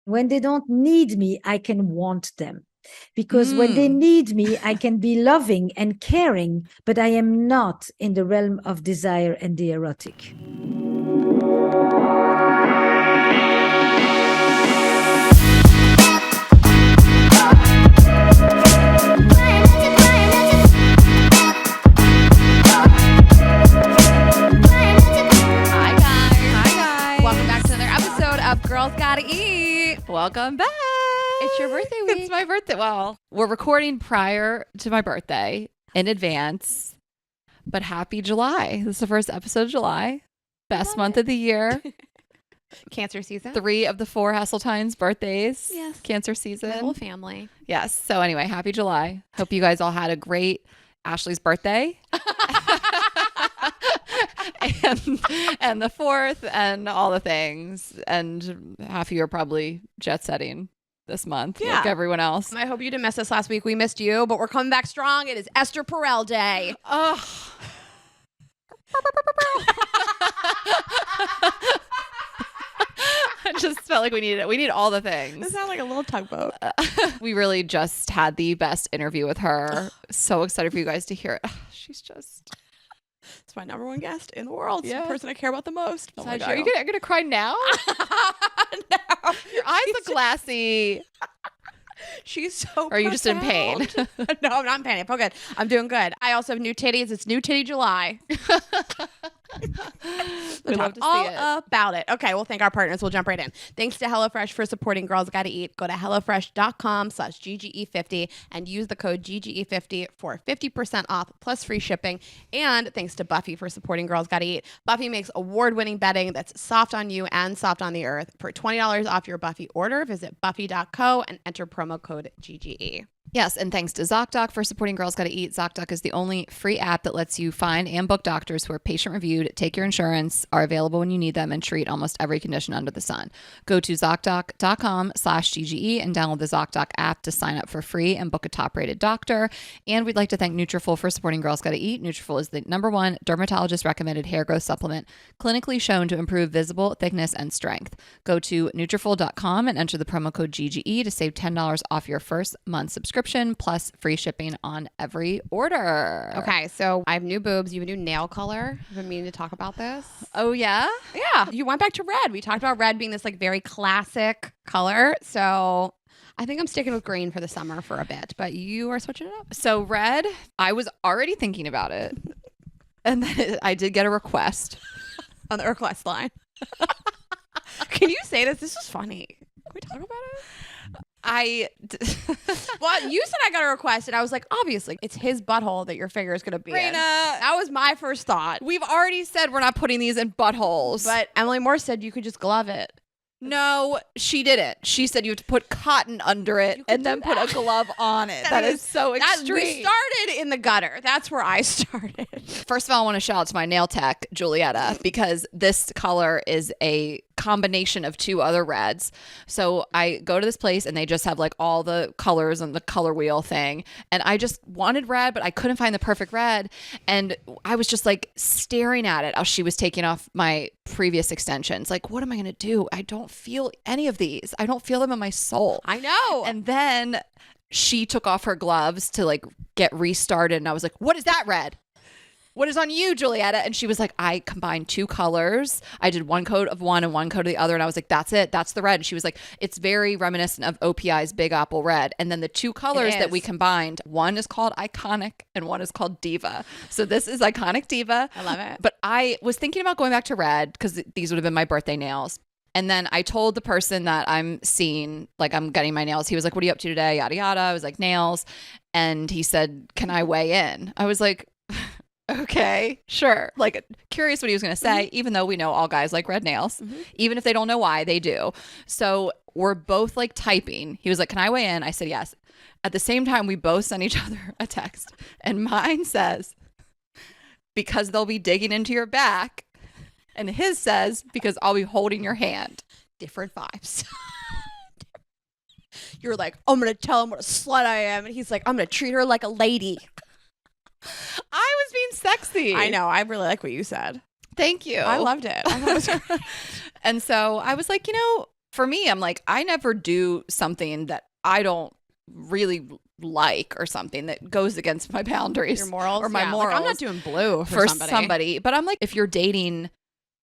When they don't need me, I can want them. Because when they need me, I can be loving and caring, but I am not in the realm of desire and the erotic. Girls Gotta Eat. Welcome back. It's your birthday week. It's my birthday. Well, we're recording prior to my birthday in advance, but happy July. This is the first episode of July. Best month of the year. Cancer season. 3 of the 4 Hasseltine's birthdays. Yes. Cancer season. The whole family. Yes. So anyway, happy July. Hope you guys all had a great Ashley's birthday. and the 4th and all the things. And half of you are probably jet setting this month, like everyone else. I hope you didn't miss us last week. We missed you, but we're coming back strong. It is Esther Perel Day. Oh. I just felt like we need all the things. This sounds like a little tugboat. We really just had the best interview with her. So excited for you guys to hear it. She's just... It's my number one guest in the world. It's the person I care about the most. Oh my God. Are you gonna cry now? No. Your eyes look glassy. She's so Or are you just in pain? No, I'm not in pain. I feel good. I'm doing good. I also have new titties. It's New Titty July. We love to see all it. about it. Okay, we'll thank our partners. We'll jump right in. Thanks to HelloFresh for supporting Girls Gotta Eat. Go to HelloFresh.com/GGE50 and use the code GGE50 for 50% off plus free shipping. And thanks to Buffy for supporting Girls Gotta Eat. Buffy makes award-winning bedding that's soft on you and soft on the earth. For $20 off your Buffy order, visit buffy.co and enter promo code GGE. Yes, and thanks to ZocDoc for supporting Girls Gotta Eat. ZocDoc is the only free app that lets you find and book doctors who are patient-reviewed, take your insurance, are available when you need them, and treat almost every condition under the sun. Go to ZocDoc.com/GGE and download the ZocDoc app to sign up for free and book a top-rated doctor. And we'd like to thank Nutrafol for supporting Girls Gotta Eat. Nutrafol is the #1 dermatologist-recommended hair growth supplement, clinically shown to improve visible thickness and strength. Go to Nutrafol.com and enter the promo code GGE to save $10 off your first month subscription plus free shipping on every order. Okay, so I have new boobs. You have a new nail color. I've been meaning to talk about this. Oh, yeah? Yeah. You went back to red. We talked about red being this like very classic color. So I think I'm sticking with green for the summer for a bit, but you are switching it up. So red, I was already thinking about it. And then I did get a request. On the request line. Can you say this? This was funny. Can we talk about it? Well, you said I got a request, and I was like, obviously, it's his butthole that your finger is going to be in. That was my first thought. We've already said we're not putting these in buttholes. But Emily Moore said you could just glove it. No, she didn't. She said you have to put cotton under it and then put a glove on it. That is so extreme. We started in the gutter. That's where I started. First of all, I want to shout out to my nail tech, Julietta, because this color is a combination of 2 other reds. So I go to this place and they just have like all the colors on the color wheel thing. And I just wanted red, but I couldn't find the perfect red. And I was just like staring at it as she was taking off my previous extensions. Like, what am I going to do? I don't feel any of these. I don't feel them in my soul. I know. And then she took off her gloves to like get restarted. And I was like, what is that red? What is on you, Julietta? And she was like, I combined 2 colors. I did 1 coat of one and 1 coat of the other. And I was like, that's it. That's the red. And she was like, it's very reminiscent of OPI's Big Apple Red. And then the 2 colors that we combined, one is called Iconic and one is called Diva. So this is Iconic Diva. I love it. But I was thinking about going back to red because these would have been my birthday nails. And then I told the person that I'm seeing, like I'm getting my nails. He was like, what are you up to today? Yada, yada. I was like, nails. And he said, can I weigh in? I was like, okay, sure. Like curious what he was going to say, even though we know all guys like red nails, even if they don't know why, they do. So we're both like typing. He was like, can I weigh in? I said, yes. At the same time, we both sent each other a text and mine says, because they'll be digging into your back. And his says, because I'll be holding your hand. Different vibes. You're like, I'm going to tell him what a slut I am. And he's like, I'm going to treat her like a lady. I was being sexy. I know. I really like what you said. Thank you. I loved it. I thought it was great. And so I was like, you know, For me, I'm like, I never do something that I don't really like or something that goes against my boundaries. Your morals? Or my morals. Like, I'm not doing blue for somebody. But I'm like, if you're dating,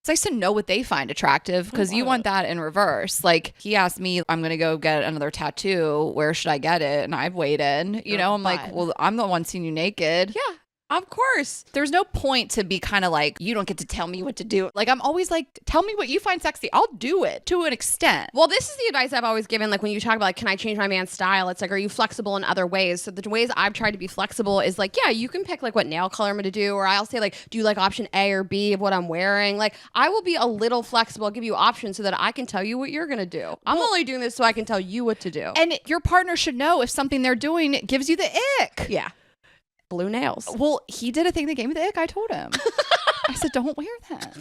it's nice to know what they find attractive because you want that in reverse. Like he asked me, I'm going to go get another tattoo. Where should I get it? And I've weighed in, you know, I'm like, well, I'm the one seeing you naked. Yeah. Of course. There's no point to be kind of like, you don't get to tell me what to do. Like, I'm always like, tell me what you find sexy. I'll do it to an extent. Well, this is the advice I've always given. Like when you talk about like, can I change my man's style? It's like, are you flexible in other ways? So the ways I've tried to be flexible is like, yeah, you can pick like what nail color I'm going to do. Or I'll say like, do you like option A or B of what I'm wearing? Like I will be a little flexible. I'll give you options so that I can tell you what you're going to do. I'm only doing this so I can tell you what to do. And your partner should know if something they're doing gives you the ick. Yeah. Blue nails. Well, he did a thing that gave me the ick. I told him. I said, don't wear that.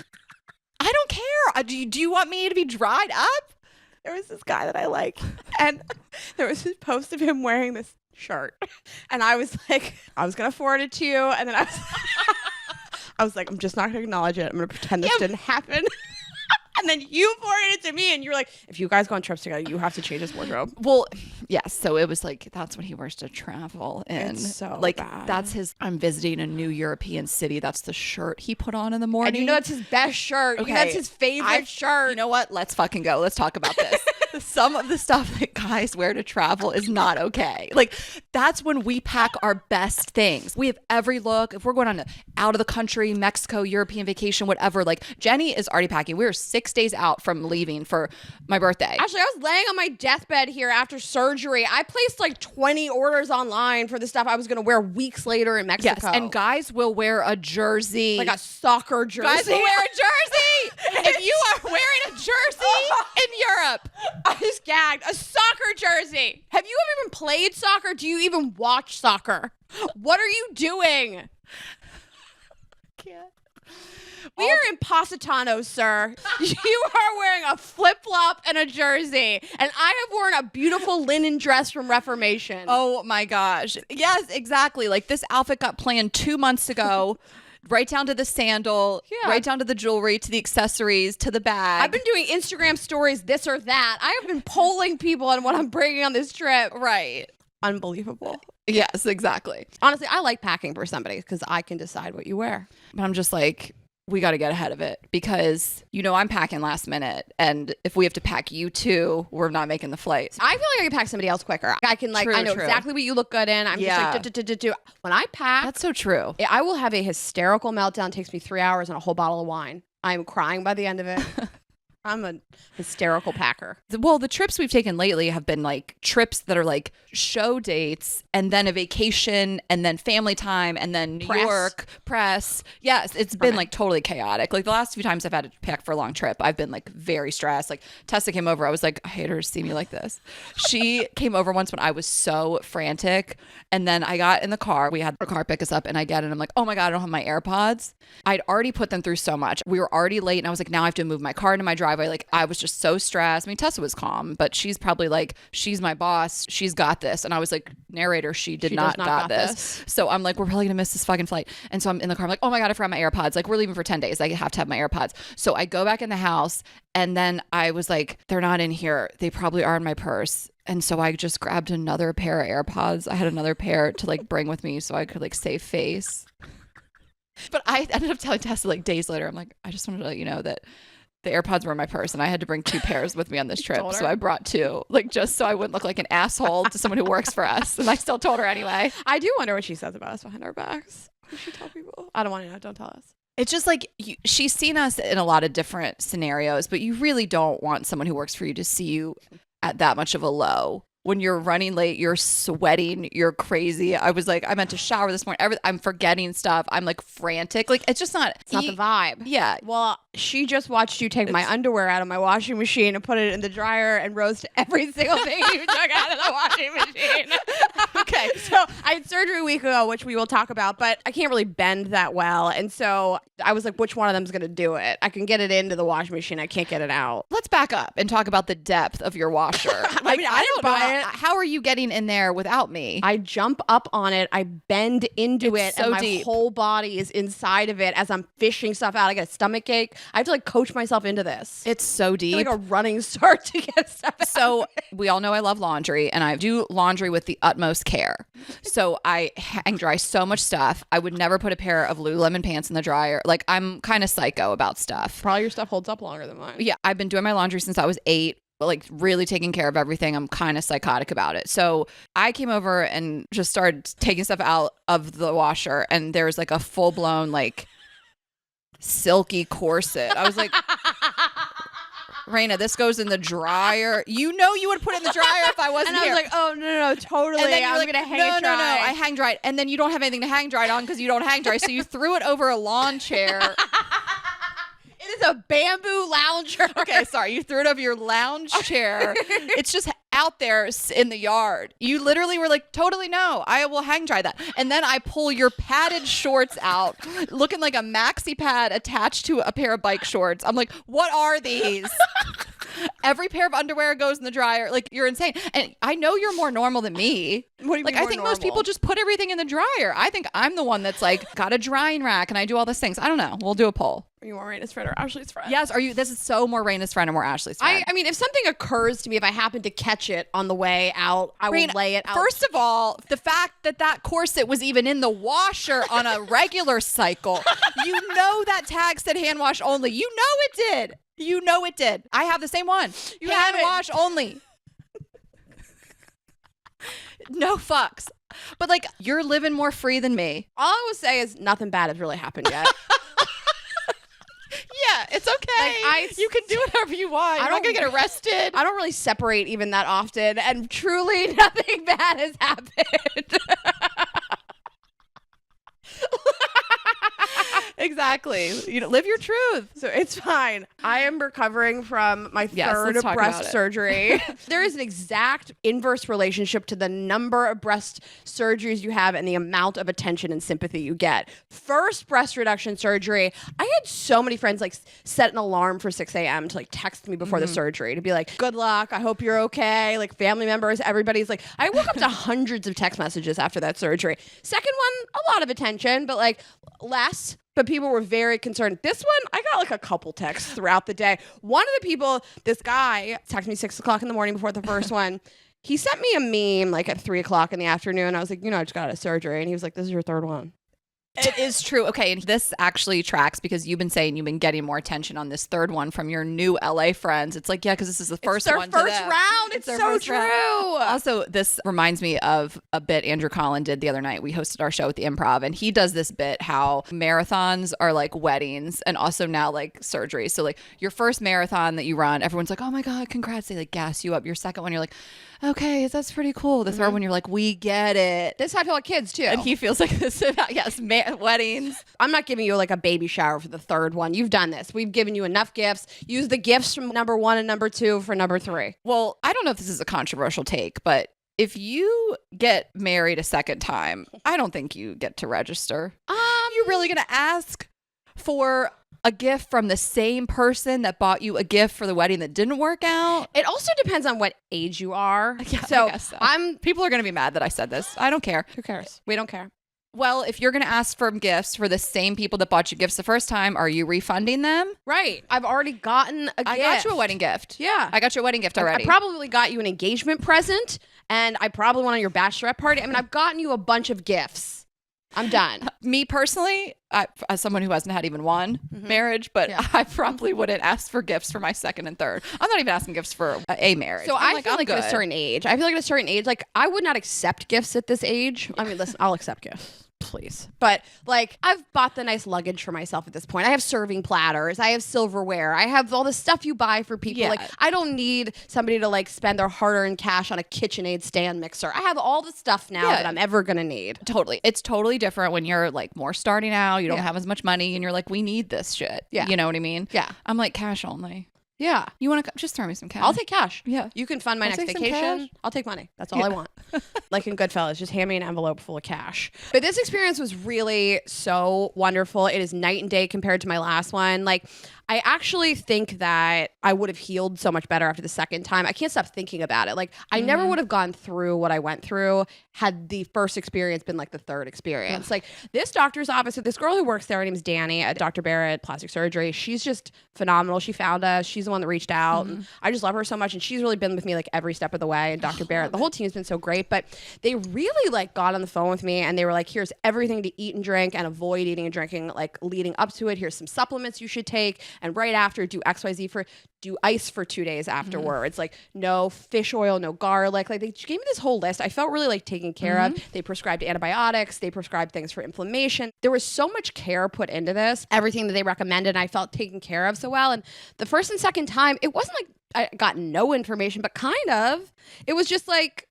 I don't care. Do you want me to be dried up? There was this guy that I like, and there was this post of him wearing this shirt, and I was like, I was gonna forward it to you, and then I was like, I'm just not gonna acknowledge it. I'm gonna pretend this didn't happen. And then you forwarded it to me, and you're like, if you guys go on trips together, you have to change his wardrobe. Well, yes. So it was like, that's what he wears to travel. And it's so like, bad. that's his, I'm visiting a new European city. That's the shirt he put on in the morning. And you know, that's his best shirt. Okay. That's his favorite shirt. You know what? Let's fucking go. Let's talk about this. Some of the stuff that guys wear to travel is not okay. Like, that's when we pack our best things. We have every look. If we're going on out of the country, Mexico, European vacation, whatever, like Jenny is already packing. We're 6 days out from leaving for my birthday. Actually, I was laying on my deathbed here after surgery. I placed like 20 orders online for the stuff I was going to wear weeks later in Mexico. Yes, and guys will wear a jersey. Like a soccer jersey. Guys will wear a jersey. If you are wearing a jersey in Europe. I just gagged. A soccer jersey. Have you ever even played soccer? Do you even watch soccer? What are you doing? Can't. We are in Positano, sir. You are wearing a flip-flop and a jersey. And I have worn a beautiful linen dress from Reformation. Oh my gosh. Yes, exactly. Like this outfit got planned 2 months ago. Right down to the sandal, right down to the jewelry, to the accessories, to the bag. I've been doing Instagram stories, this or that. I have been polling people on what I'm bringing on this trip. Right. Unbelievable. Yes, exactly. Honestly, I like packing for somebody because I can decide what you wear. But I'm just like, we got to get ahead of it because, you know, I'm packing last minute. And if we have to pack you too, we're not making the flight. I feel like I can pack somebody else quicker. I can like, I know exactly what you look good in. I'm just like, when I pack. That's so true. I will have a hysterical meltdown. It takes me 3 hours and a whole bottle of wine. I'm crying by the end of it. I'm a hysterical packer. Well, the trips we've taken lately have been like trips that are like show dates and then a vacation and then family time and then New York press. Yes, it's been like totally chaotic. Like the last few times I've had to pack for a long trip, I've been like very stressed. Like Tessa came over. I was like, I hate her to see me like this. She came over once when I was so frantic. And then I got in the car. We had the car pick us up and I get it. And I'm like, oh my God, I don't have my AirPods. I'd already put them through so much. We were already late. And I was like, now I have to move my car into my driveway. Like I was just so stressed. I mean, Tessa was calm, but she's probably like, she's my boss. She's got this. And I was like, narrator, she did not got this. So I'm like, we're probably gonna miss this fucking flight. And so I'm in the car. I'm like, oh my God, I forgot my AirPods. Like we're leaving for 10 days. I have to have my AirPods. So I go back in the house and then I was like, they're not in here. They probably are in my purse. And so I just grabbed another pair of AirPods. I had another pair to like bring with me so I could like save face. But I ended up telling Tessa like days later, I'm like, I just wanted to let you know that the AirPods were in my purse and I had to bring 2 pairs with me on this trip. So I brought 2, like just so I wouldn't look like an asshole to someone who works for us. And I still told her anyway. I do wonder what she says about us behind our backs. Does she tell people? I don't want to know. Don't tell us. It's just like she's seen us in a lot of different scenarios, but you really don't want someone who works for you to see you at that much of a low. When you're running late, you're sweating, you're crazy. I was like, I meant to shower this morning. I'm forgetting stuff. I'm like frantic. Like, it's just not. It's not the vibe. Yeah. Well, she just watched you take my underwear out of my washing machine and put it in the dryer and roast every single thing you took out of the washing machine. Okay. Okay, so I had surgery a week ago, which we will talk about, but I can't really bend that well. And so I was like, which one of them is going to do it? I can get it into the washing machine. I can't get it out. Let's back up and talk about the depth of your washer. I mean, I don't didn't know buy it. How are you getting in there without me? I jump up on it, I bend into It's it, so and my deep. whole body is inside of it as I'm fishing stuff out. I get a stomach ache. I have to like coach myself into this. It's so It's deep. like a running start to get stuff out. So we all know I love laundry, and I do laundry with the utmost care. So I hang dry so much stuff. I would never put a pair of Lululemon pants in the dryer. Like, I'm kind of psycho about stuff. Probably your stuff holds up longer than mine. Yeah, I've been doing my laundry since I was 8. Like, really taking care of everything. I'm kind of psychotic about it. So I came over and just started taking stuff out of the washer, and there's like a full-blown like silky corset. I was like, Raina, this goes in the dryer. You know you would put it in the dryer if I wasn't And I here. was like, oh, no, totally. And then you're I'm like, going to hang no, it dry. I hang dry it. And then you don't have anything to hang dry it on because you don't hang dry. So you threw it over a lawn chair. It is a bamboo lounger. Okay, sorry. You threw it over your lounge chair. It's just out there in the yard. You literally were like, totally no, I will hang dry that. And then I pull your padded shorts out, looking like a maxi pad attached to a pair of bike shorts. I'm like, what are these? Every pair of underwear goes in the dryer. Like, you're insane. And I know you're more normal than me. What do you Like, mean I think more most people normal? just put everything in the dryer. I think I'm the one that's like got a drying rack and I do all these things. I don't know. We'll do a poll. Are you more Raina's friend or Ashley's friend? Yes. Are you? This is so more Raina's friend and more Ashley's friend. I mean, if something occurs to me, if I happen to catch it on the way out, I will Raina, lay it out. First of all, the fact that that corset was even in the washer on a regular cycle, you know that tag said hand wash only. You know it did. You know it did. I have the same one. You hand have it. wash only. No fucks. But like, you're living more free than me. all I will say is nothing bad has really happened yet. Yeah, it's okay. You can do whatever you want. You're not going to get arrested. I don't really separate even that often, and truly nothing bad has happened. Exactly. You know, live your truth. So it's fine. I am recovering from my Yes, third let's talk about breast it. surgery. There is an exact inverse relationship to the number of breast surgeries you have and the amount of attention and sympathy you get. First breast reduction surgery, I had so many friends like set an alarm for 6 a.m. to like text me before the surgery to be like, good luck, I hope you're okay. Like, family members, everybody's like, I woke up to hundreds of text messages after that surgery. Second one, a lot of attention, but like less. But people were very concerned. This one, I got like a couple texts throughout the day. One of the people, this guy, texted me 6 o'clock in the morning before the first one. He sent me a meme like at 3 o'clock in the afternoon. I was like, I just got a surgery. And he was like, this is your third one. It is true. Okay, and this actually tracks because you've been saying you've been getting more attention on this third one from your new LA friends. It's like, yeah, because this is the first It's their one. first to them. round. It's their so first true. round. Also, this reminds me of a bit Andrew Collin did the other night. We hosted our show at the Improv, and he does this bit how marathons are like weddings and also now like surgery. So like your first marathon that you run, everyone's like, oh my God, congrats. They like gas you up. Your second one, you're like, okay, that's pretty cool. The third one, you're like, we get it. This is how I feel like kids too. And he feels like this about, yes, weddings. I'm not giving you like a baby shower for the third one. You've done this. We've given you enough gifts. Use the gifts from number 1 and number 2 for number 3. Well, I don't know if this is a controversial take, but if you get married a second time, I don't think you get to register. You're really going to ask for a gift from the same person that bought you a gift for the wedding that didn't work out? It also depends on what age you are. Yeah, so I guess so. I'm. People are going to be mad that I said this. I don't care. Who cares? We don't care. Well, if you're going to ask for gifts for the same people that bought you gifts the first time, are you refunding them? Right. I've already gotten a gift. I got you a wedding gift. Yeah. I got you a wedding gift already. I probably got you an engagement present, and I probably went on your bachelorette party. I mean, I've gotten you a bunch of gifts. I'm done. Me personally, as someone who hasn't had even one marriage, but I probably wouldn't ask for gifts for my second and third. I'm not even asking gifts for a marriage. So I'm I feel like at a good. certain age, like I would not accept gifts at this age. I mean, listen, I'll accept gifts. Please. But like I've bought the nice luggage for myself at this point. I have serving platters. I have silverware. I have all the stuff you buy for people. Yeah. Like I don't need somebody to like spend their hard-earned cash on a KitchenAid stand mixer. I have all the stuff now that I'm ever going to need. Totally. It's totally different when you're like more starting out. You don't have as much money and you're like, we need this shit. Yeah. You know what I mean? Yeah. I'm like cash only. Yeah. You want to just throw me some cash? I'll take cash. Yeah. You can fund my I'll next take some vacation. cash. I'll take money. That's all I want. Like in Goodfellas, just hand me an envelope full of cash. But this experience was really so wonderful. It is night and day compared to my last one. Like, I actually think that I would have healed so much better after the second time. I can't stop thinking about it. Like, I never would have gone through what I went through had the first experience been like the third experience. Like, this doctor's office, this girl who works there, her name's Danny at Dr. Barrett Plastic Surgery. She's just phenomenal. She found us. She's the one that reached out. And I just love her so much. And she's really been with me like every step of the way. And Dr. Barrett, the whole team's been so great. But they really like got on the phone with me and they were like, here's everything to eat and drink and avoid eating and drinking like leading up to it. Here's some supplements you should take. And right after, do XYZ do ice for 2 days afterwards. Like no fish oil, no garlic. Like they gave me this whole list. I felt really like taken care of. They prescribed antibiotics. They prescribed things for inflammation. There was so much care put into this. Everything that they recommended, I felt taken care of so well. And the first and second time, it wasn't like I got no information, but kind of. It was just like,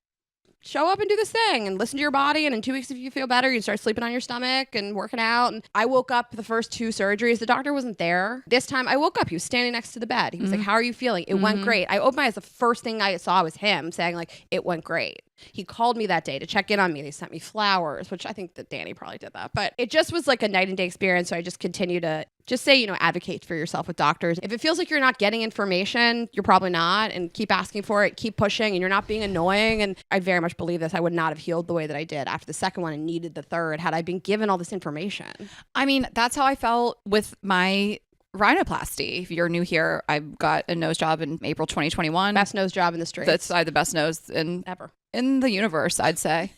show up and do this thing and listen to your body. And in 2 weeks, if you feel better, you start sleeping on your stomach and working out. And I woke up the first 2 surgeries. The doctor wasn't there. This time I woke up. He was standing next to the bed. He was like, how are you feeling? It went great. I opened my eyes. The first thing I saw was him saying like, it went great. He called me that day to check in on me. They sent me flowers, which I think that Danny probably did that. But it just was like a night and day experience. So I just continue to just say, advocate for yourself with doctors. If it feels like you're not getting information, you're probably not. And keep asking for it, keep pushing, and you're not being annoying. And I very much believe this. I would not have healed the way that I did after the second one and needed the third had I been given all this information. I mean, that's how I felt with my rhinoplasty. If you're new here, I got a nose job in April 2021. Best nose job in the streets. That's the best nose ever in the universe, I'd say.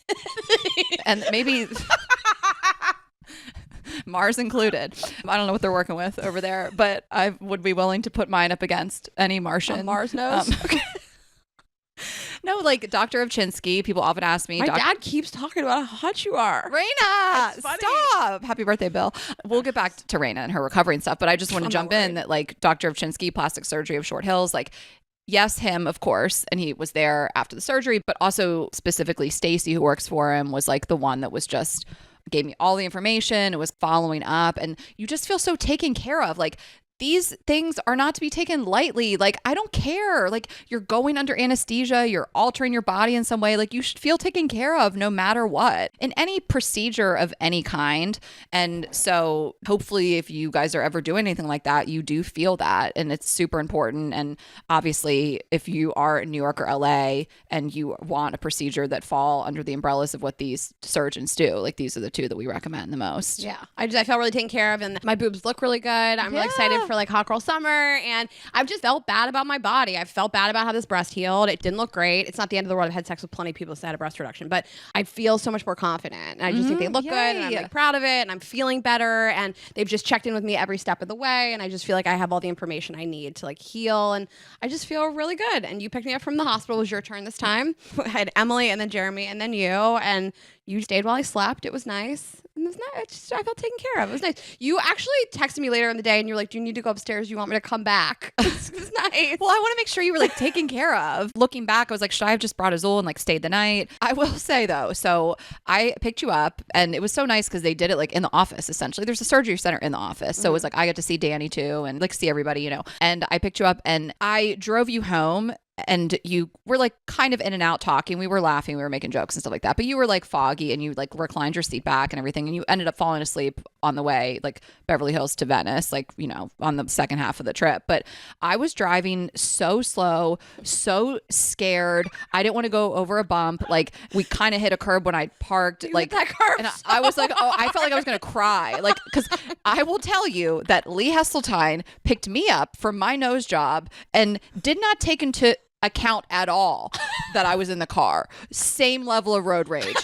And maybe Mars included. I don't know what they're working with over there, but I would be willing to put mine up against any Martian. Mars nose? No, like Dr. Ovchinsky, people often ask me. My dad keeps talking about how hot you are. Raina, stop. Happy birthday, Bill. We'll get back to Raina and her recovery and stuff, but I just want to jump in that like Dr. Ovchinsky, plastic surgery of Short Hills, like yes, him, of course, and he was there after the surgery, but also specifically Stacy, who works for him, was like the one that was just gave me all the information. It was following up, and you just feel so taken care of. Like these things are not to be taken lightly. Like, I don't care. Like, you're going under anesthesia, you're altering your body in some way. Like, you should feel taken care of no matter what in any procedure of any kind. And so hopefully if you guys are ever doing anything like that, you do feel that. And it's super important. And obviously if you are in New York or LA and you want a procedure that fall under the umbrellas of what these surgeons do, like these are the two that we recommend the most. Yeah. I felt really taken care of, and my boobs look really good. I'm really excited for like hot girl summer, and I've just felt bad about my body. I felt bad about how this breast healed. It didn't look great. It's not the end of the world. I've had sex with plenty of people who had a breast reduction, but I feel so much more confident. And I just think they look good, and I'm like proud of it, and I'm feeling better, and they've just checked in with me every step of the way, and I just feel like I have all the information I need to like heal, and I just feel really good. And you picked me up from the hospital. It was your turn this time. I had Emily and then Jeremy and then you, and you stayed while I slept. It was nice. And it was nice. I felt taken care of. It was nice. You actually texted me later in the day and you're like, do you need to go upstairs? Do you want me to come back? It was nice. Well, I want to make sure you were like taken care of. Looking back, I was like, should I have just brought Azul and like stayed the night? I will say though, so I picked you up and it was so nice because they did it like in the office essentially. There's a surgery center in the office. So it was like, I get to see Danny too and like see everybody, and I picked you up and I drove you home. And you were like kind of in and out talking. We were laughing. We were making jokes and stuff like that. But you were like foggy and you like reclined your seat back and everything. And you ended up falling asleep on the way, like Beverly Hills to Venice, like, on the second half of the trip. But I was driving so slow, so scared. I didn't want to go over a bump. Like we kind of hit a curb when I parked. You like hit that curb. And I was like, oh, I felt like I was going to cry. Like, because I will tell you that Lee Hesseltine picked me up from my nose job and did not take into account at all that I was in the car. Same level of road rage.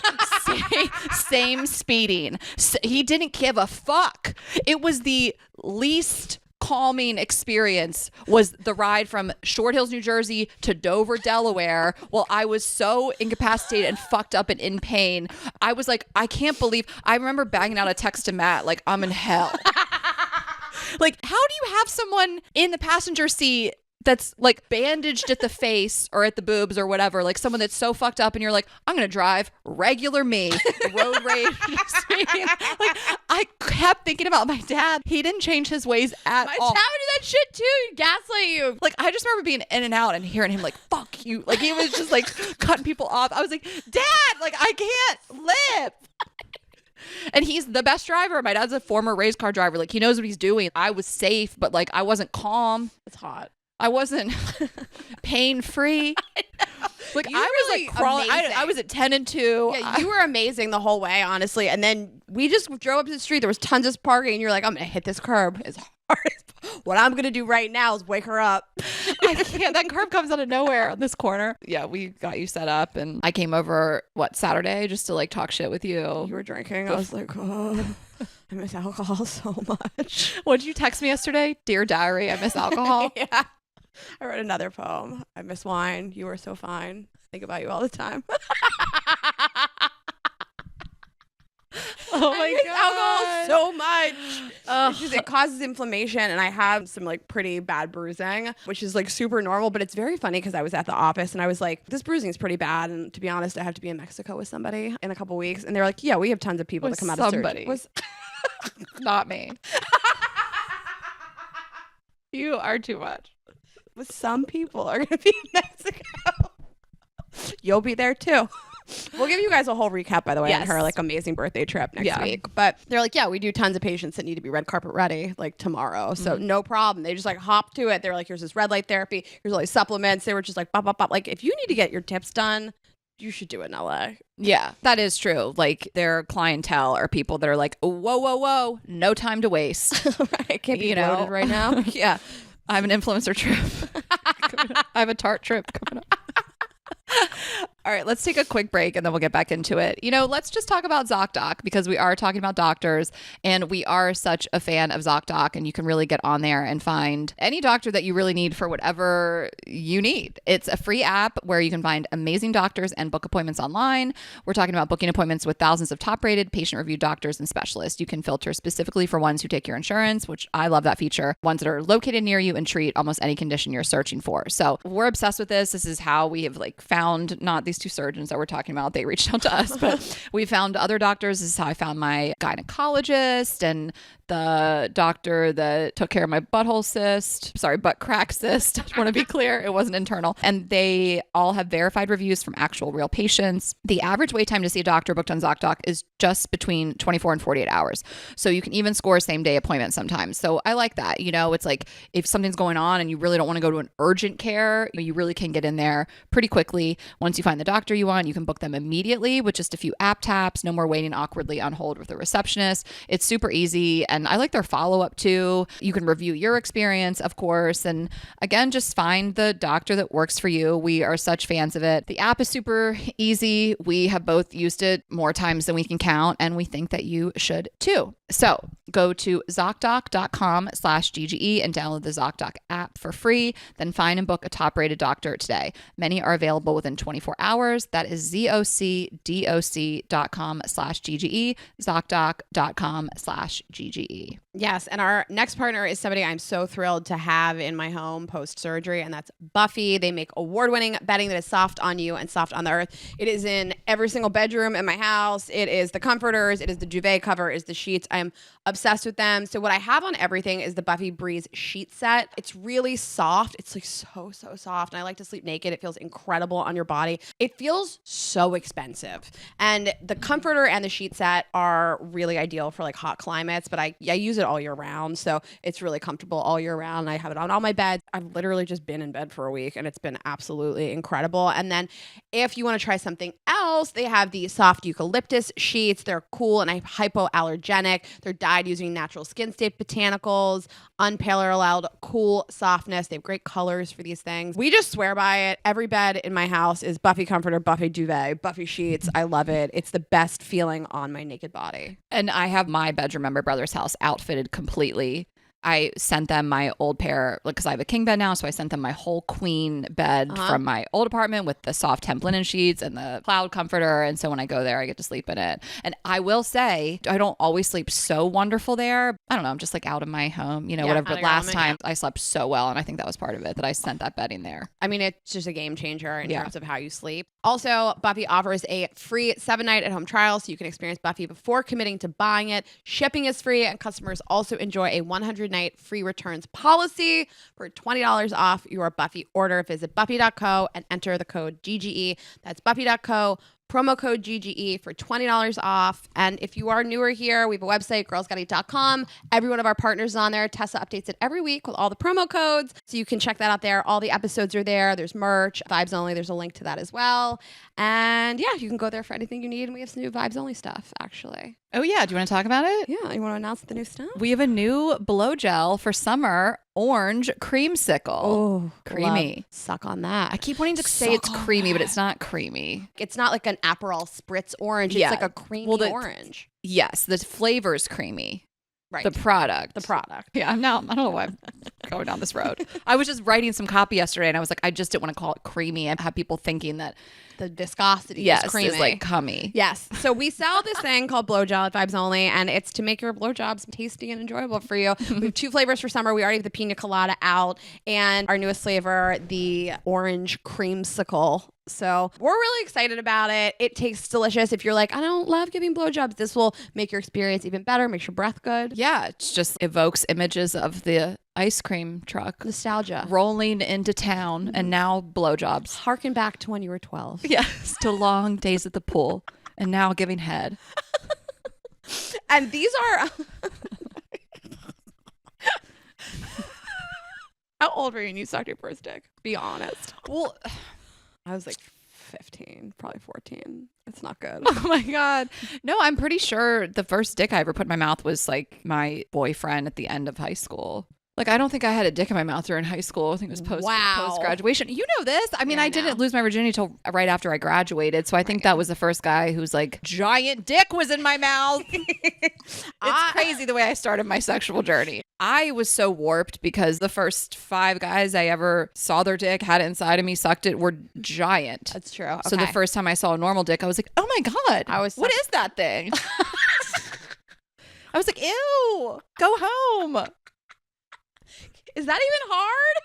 Same speeding. He didn't give a fuck. It was the least calming experience was the ride from Short Hills, New Jersey to Dover, Delaware, while I was so incapacitated and fucked up and in pain. I was like, I can't believe. I remember banging out a text to Matt like, I'm in hell. Like, how do you have someone in the passenger seat that's like bandaged at the face or at the boobs or whatever, like someone that's so fucked up and you're like, I'm gonna drive regular me, road rage. Like, I kept thinking about my dad. He didn't change his ways at My all. dad would do that shit too. He'd gaslight you. Like, I just remember being in and out and hearing him like, fuck you. Like, he was just like cutting people off. I was like, Dad, like, I can't live. And he's the best driver. My dad's a former race car driver. Like, he knows what he's doing. I was safe, but like, I wasn't calm. It's hot. I wasn't pain-free. Like, You I were was really like crawling. amazing. I was at 10-2. Yeah, you were amazing the whole way, honestly. And then we just drove up to the street. There was tons of parking, and you're like, I'm gonna hit this curb as hard as. What I'm gonna do right now is wake her up. I can't. That curb comes out of nowhere on this corner. Yeah, we got you set up, and I came over Saturday just to like talk shit with you. You were drinking. I was like, oh, I miss alcohol so much. What did you text me yesterday? Dear diary, I miss alcohol. Yeah. I wrote another poem. I miss wine. You were so fine. Think about you all the time. Oh my God. Alcohol so much. Ugh. It's just, it causes inflammation, and I have some like pretty bad bruising, which is like super normal, but it's very funny because I was at the office and I was like, this bruising is pretty bad, and to be honest, I have to be in Mexico with somebody in a couple weeks, and they're like, yeah, we have tons of people that come out of surgery. Not me. You are too much. With some people are going to be in Mexico. You'll be there too. We'll give you guys a whole recap, by the way, on Yes. her like amazing birthday trip next week. But they're like, yeah, we do tons of patients that need to be red carpet ready like tomorrow. So no problem. They just like hop to it. They're like, here's this red light therapy. Here's all these supplements. They were just like, bop, bop, bop. Like, if you need to get your tips done, you should do it in LA. Yeah, that is true. Like, their clientele are people that are like, whoa, whoa, whoa, no time to waste. Right? Can't be loaded right now. Yeah. I have an influencer trip. I have a tart trip coming up. All right, let's take a quick break and then we'll get back into it. You know, let's just talk about ZocDoc because we are talking about doctors and we are such a fan of ZocDoc, and you can really get on there and find any doctor that you really need for whatever you need. It's a free app where you can find amazing doctors and book appointments online. We're talking about booking appointments with thousands of top-rated patient-reviewed doctors and specialists. You can filter specifically for ones who take your insurance, which I love that feature, ones that are located near you and treat almost any condition you're searching for. So we're obsessed with this. This is how we have like found not these two surgeons that we're talking about. They reached out to us, but we found other doctors. This is how I found my gynecologist and the doctor that took care of my butt crack cyst. I just want to be clear. It wasn't internal. And they all have verified reviews from actual real patients. The average wait time to see a doctor booked on ZocDoc is just between 24 and 48 hours. So you can even score same day appointments sometimes. So I like that. You know, it's like if something's going on and you really don't want to go to an urgent care, you really can get in there pretty quickly. Once you find the doctor you want, you can book them immediately with just a few app taps. No more waiting awkwardly on hold with a receptionist. It's super easy. And I like their follow-up too. You can review your experience, of course. And again, just find the doctor that works for you. We are such fans of it. The app is super easy. We have both used it more times than we can count, and we think that you should too. So go to ZocDoc.com/GGE and download the ZocDoc app for free. Then find and book a top-rated doctor today. Many are available within 24 hours. That is ZocDoc.com/GGE, ZocDoc.com/GGE. Yes. And our next partner is somebody I'm so thrilled to have in my home post-surgery, and that's Buffy. They make award-winning bedding that is soft on you and soft on the earth. It is in every single bedroom in my house. It is the comforters. It is the duvet cover. It is the sheets. I'm obsessed with them. So what I have on everything is the Buffy Breeze sheet set. It's really soft. It's like so soft. And I like to sleep naked. It feels incredible on your body. It feels so expensive. And the comforter and the sheet set are really ideal for like hot climates, but I use it all year round. So it's really comfortable all year round. I have it on all my beds. I've literally just been in bed for a week and it's been absolutely incredible. And then if you want to try something else, they have the soft eucalyptus sheets. They're cool and hypoallergenic. They're dyed using natural skin state botanicals, unparalleled cool softness. They have great colors for these things. We just swear by it. Every bed in my house is Buffy comforter, Buffy duvet, Buffy sheets. I love it. It's the best feeling on my naked body. And I have my bedroom at my brother's house outfitted completely. I sent them my old pair, because I have a king bed now. So I sent them my whole queen bed from my old apartment with the soft hemp linen sheets and the cloud comforter. And so when I go there, I get to sleep in it. And I will say, I don't always sleep so wonderful there. I don't know. I'm just like out of my home, whatever. But last time I slept so well. And I think that was part of it, that I sent that bedding there. I mean, it's just a game changer in terms of how you sleep. Also, Buffy offers a free 7-night at-home trial so you can experience Buffy before committing to buying it. Shipping is free, and customers also enjoy a 100-night free returns policy. For $20 off your Buffy order, visit buffy.co and enter the code GGE. That's buffy.co. Promo code GGE for $20 off. And if you are newer here, we have a website, girlsgoteat.com. Every one of our partners is on there. Tessa updates it every week with all the promo codes. So you can check that out there. All the episodes are there. There's merch, Vibes Only. There's a link to that as well. And yeah, you can go there for anything you need. And we have some new Vibes Only stuff, actually. Oh, yeah. Do you want to talk about it? Yeah. You want to announce the new stuff? We have a new blow gel for summer, orange creamsicle. Oh, creamy. Suck on that. I keep wanting to say it's creamy, but it's not creamy. It's not like an Aperol spritz orange. It's like a creamy orange. Yes. The flavor's creamy. Right. The product. Yeah. I don't know why I'm going down this road. I was just writing some copy yesterday and I was like, I just didn't want to call it creamy and have people thinking that the viscosity is creamy. Is like cummy. Yes. So we sell this thing called Blow Gel at Vibes Only, and it's to make your blowjobs tasty and enjoyable for you. We have 2 flavors for summer. We already have the pina colada out, and our newest flavor, the orange creamsicle. So we're really excited about it. It tastes delicious. If you're like, I don't love giving blowjobs, this will make your experience even better, makes your breath good. Yeah, it just evokes images of the ice cream truck. Nostalgia. Rolling into town and now blowjobs. Harken back to when you were 12. Yes, to long days at the pool and now giving head. And these are... How old were you when you sucked your first dick? Be honest. Well... I was like 15, probably 14. It's not good. Oh my God. No, I'm pretty sure the first dick I ever put in my mouth was like my boyfriend at the end of high school. Like, I don't think I had a dick in my mouth during high school. I think it was post graduation. You know this. I mean, I didn't lose my virginity until right after I graduated. So I think that was the first guy who's like, giant dick was in my mouth. It's crazy the way I started my sexual journey. I was so warped because the first 5 guys I ever saw their dick, had it inside of me, sucked it, were giant. That's true. Okay. So the first time I saw a normal dick, I was like, oh my God, what is that thing? I was like, ew, go home. Is that even hard?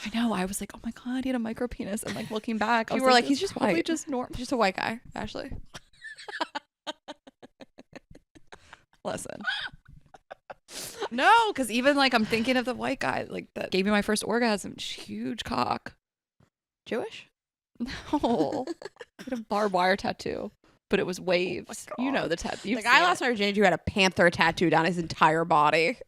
I know. I was like, oh my God, he had a micro penis. And like looking back, you were like, he's just white. Just normal. Just a white guy, Ashley. Listen. No, because even like I'm thinking of the white guy like that gave me my first orgasm. Huge cock. Jewish? No. He had a barbed wire tattoo, but it was waves. Oh you know the tattoo. The guy I lost my virginity to had a panther tattoo down his entire body.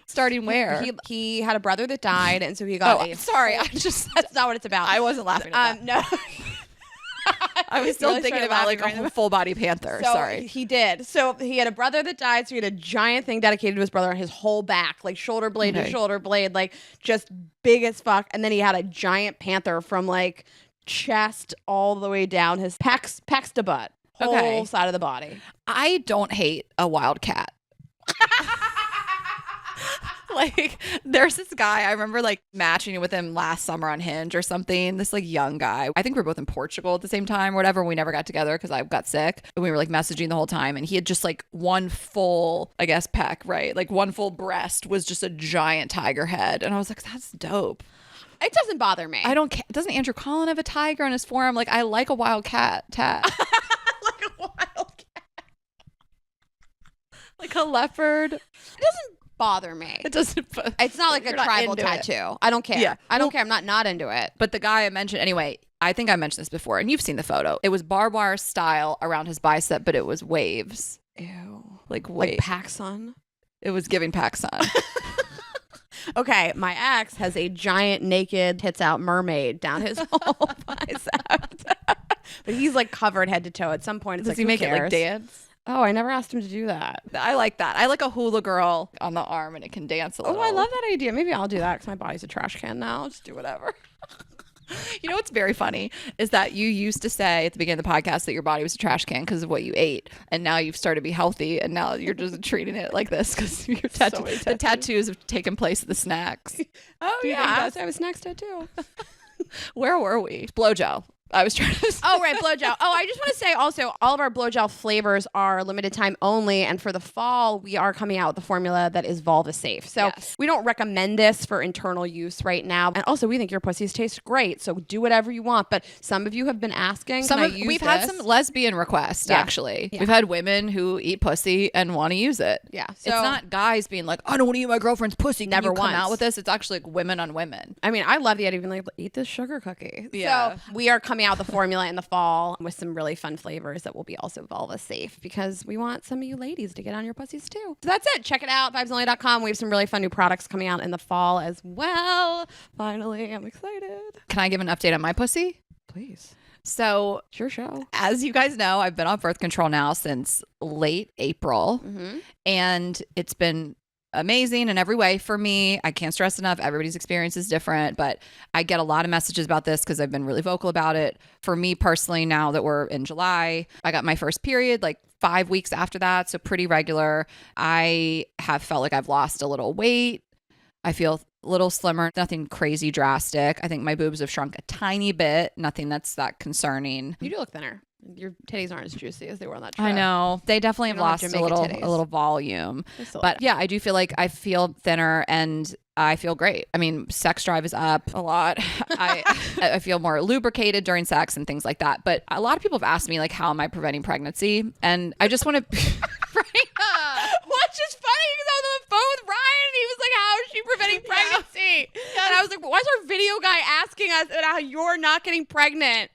Starting where? He had a brother that died, and so he got sorry. That's not what it's about. I wasn't laughing at that. No. I was still thinking about like a full body panther. So sorry. He did. So he had a brother that died, so he had a giant thing dedicated to his brother on his whole back, like shoulder blade to shoulder blade, like just big as fuck. And then he had a giant panther from like chest all the way down his pecs to butt. Whole side of the body. I don't hate a wild cat. Like, there's this guy, I remember like matching with him last summer on Hinge or something. This like young guy. I think we were both in Portugal at the same time or whatever. We never got together because I got sick. And we were like messaging the whole time. And he had just like one full, I guess, peck, right? Like one full breast was just a giant tiger head. And I was like, that's dope. It doesn't bother me. I don't care. Doesn't Andrew Collin have a tiger on his forearm? Like, I like a wild cat tat. Like a wild cat. Like a leopard. It doesn't bother me. It doesn't. It's not like a tribal tattoo. I don't care. Yeah. I don't care. I'm not into it. But the guy I mentioned, anyway, I think I mentioned this before, and you've seen the photo. It was barbed wire style around his bicep, but it was waves. Ew. Like Like waves. PacSun? It was giving PacSun. Okay, my ex has a giant naked tits out mermaid down his whole bicep. But he's like covered head to toe. At some point, it's Does like, he make it like dance? Oh, I never asked him to do that. I like that. I like a hula girl on the arm and it can dance a little. Oh, I love that idea. Maybe I'll do that because my body's a trash can now. I'll just do whatever. You know what's very funny is that you used to say at the beginning of the podcast that your body was a trash can because of what you ate, and now you've started to be healthy, and now you're just treating it like this because your the tattoos have taken place of the snacks. Oh yeah, I have a snacks tattoo. Where were we? Blow gel. I was trying to say. Oh, right, blow gel. Oh, I just want to say also, all of our blow gel flavors are limited time only, and for the fall, we are coming out with a formula that is vulva safe. So we don't recommend this for internal use right now. And also, we think your pussies taste great, so do whatever you want. But some of you have been asking, we've had some lesbian requests, actually. Yeah. We've had women who eat pussy and want to use it. Yeah. So it's not guys being like, I don't want to eat my girlfriend's pussy. Can never you come out with this? It's actually like women on women. I mean, I love the idea of even like, eat this sugar cookie. Yeah. So we are coming out with the formula in the fall with some really fun flavors that will be also vulva safe because we want some of you ladies to get on your pussies too. So that's it. Check it out, vibesonly.com. We have some really fun new products coming out in the fall as well. Finally, I'm excited. Can I give an update on my pussy? Please. So, sure show. As you guys know, I've been on birth control now since late April, and it's been amazing in every way for me. I can't stress enough. Everybody's experience is different, but I get a lot of messages about this because I've been really vocal about it. For me personally, now that we're in July, I got my first period like 5 weeks after that, so pretty regular. I have felt like I've lost a little weight. I feel a little slimmer, nothing crazy drastic. I think my boobs have shrunk a tiny bit, nothing that's that concerning. You do look thinner. Your titties aren't as juicy as they were on that trip. I know. They definitely have lost a little volume. But yeah, I do feel like I feel thinner and I feel great. I mean, sex drive is up a lot. I feel more lubricated during sex and things like that. But a lot of people have asked me, like, how am I preventing pregnancy? And I just want to... What's just funny because I was on the phone with Ryan and he was like, how is she preventing pregnancy? Yeah. And I was like, why is our video guy asking us about how you're not getting pregnant?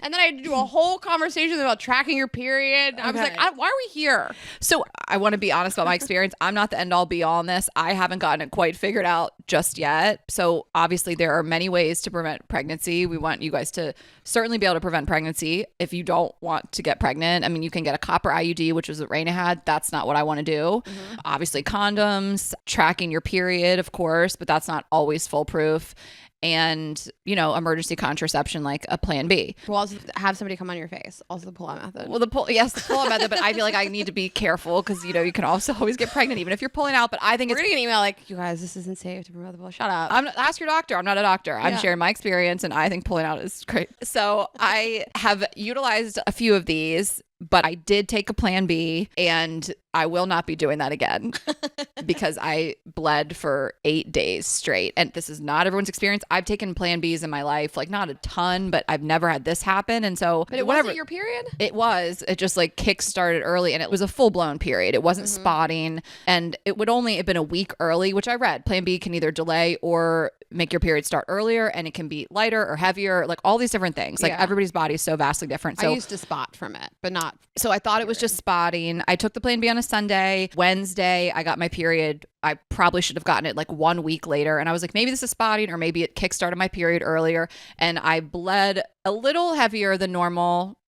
And then I had to do a whole conversation about tracking your period. I was like, why are we here? So I want to be honest about my experience. I'm not the end all be all in this. I haven't gotten it quite figured out just yet. So obviously there are many ways to prevent pregnancy. We want you guys to certainly be able to prevent pregnancy if you don't want to get pregnant. I mean, you can get a copper IUD, which was what Raina had. That's not what I want to do. Obviously condoms, tracking your period, of course, but that's not always foolproof. And, you know, emergency contraception like a plan B. We'll also have somebody come on your face. Also the pull-out method. Well, the pull-out method, but I feel like I need to be careful because, you know, you can also always get pregnant even if you're pulling out. But I think we're going to get an email like, you guys, this isn't safe to promote the pull. Shut up. Ask your doctor. I'm not a doctor. I'm sharing my experience and I think pulling out is great. So I have utilized a few of these, but I did take a plan B and I will not be doing that again because I bled for 8 days straight. And this is not everyone's experience. I've taken plan Bs in my life, like not a ton, but I've never had this happen. And so, but it wasn't your period? It was. It just like kick started early and it was a full blown period. It wasn't spotting and it would only have been a week early, which I read. Plan B can either delay or make your period start earlier and it can be lighter or heavier, like all these different things. Like everybody's body is so vastly different. So I used to spot from it, but not. So I thought it was just spotting. I took the plan B on a Sunday. Wednesday, I got my period. I probably should have gotten it like 1 week later. And I was like, maybe this is spotting or maybe it kickstarted my period earlier. And I bled a little heavier than normal.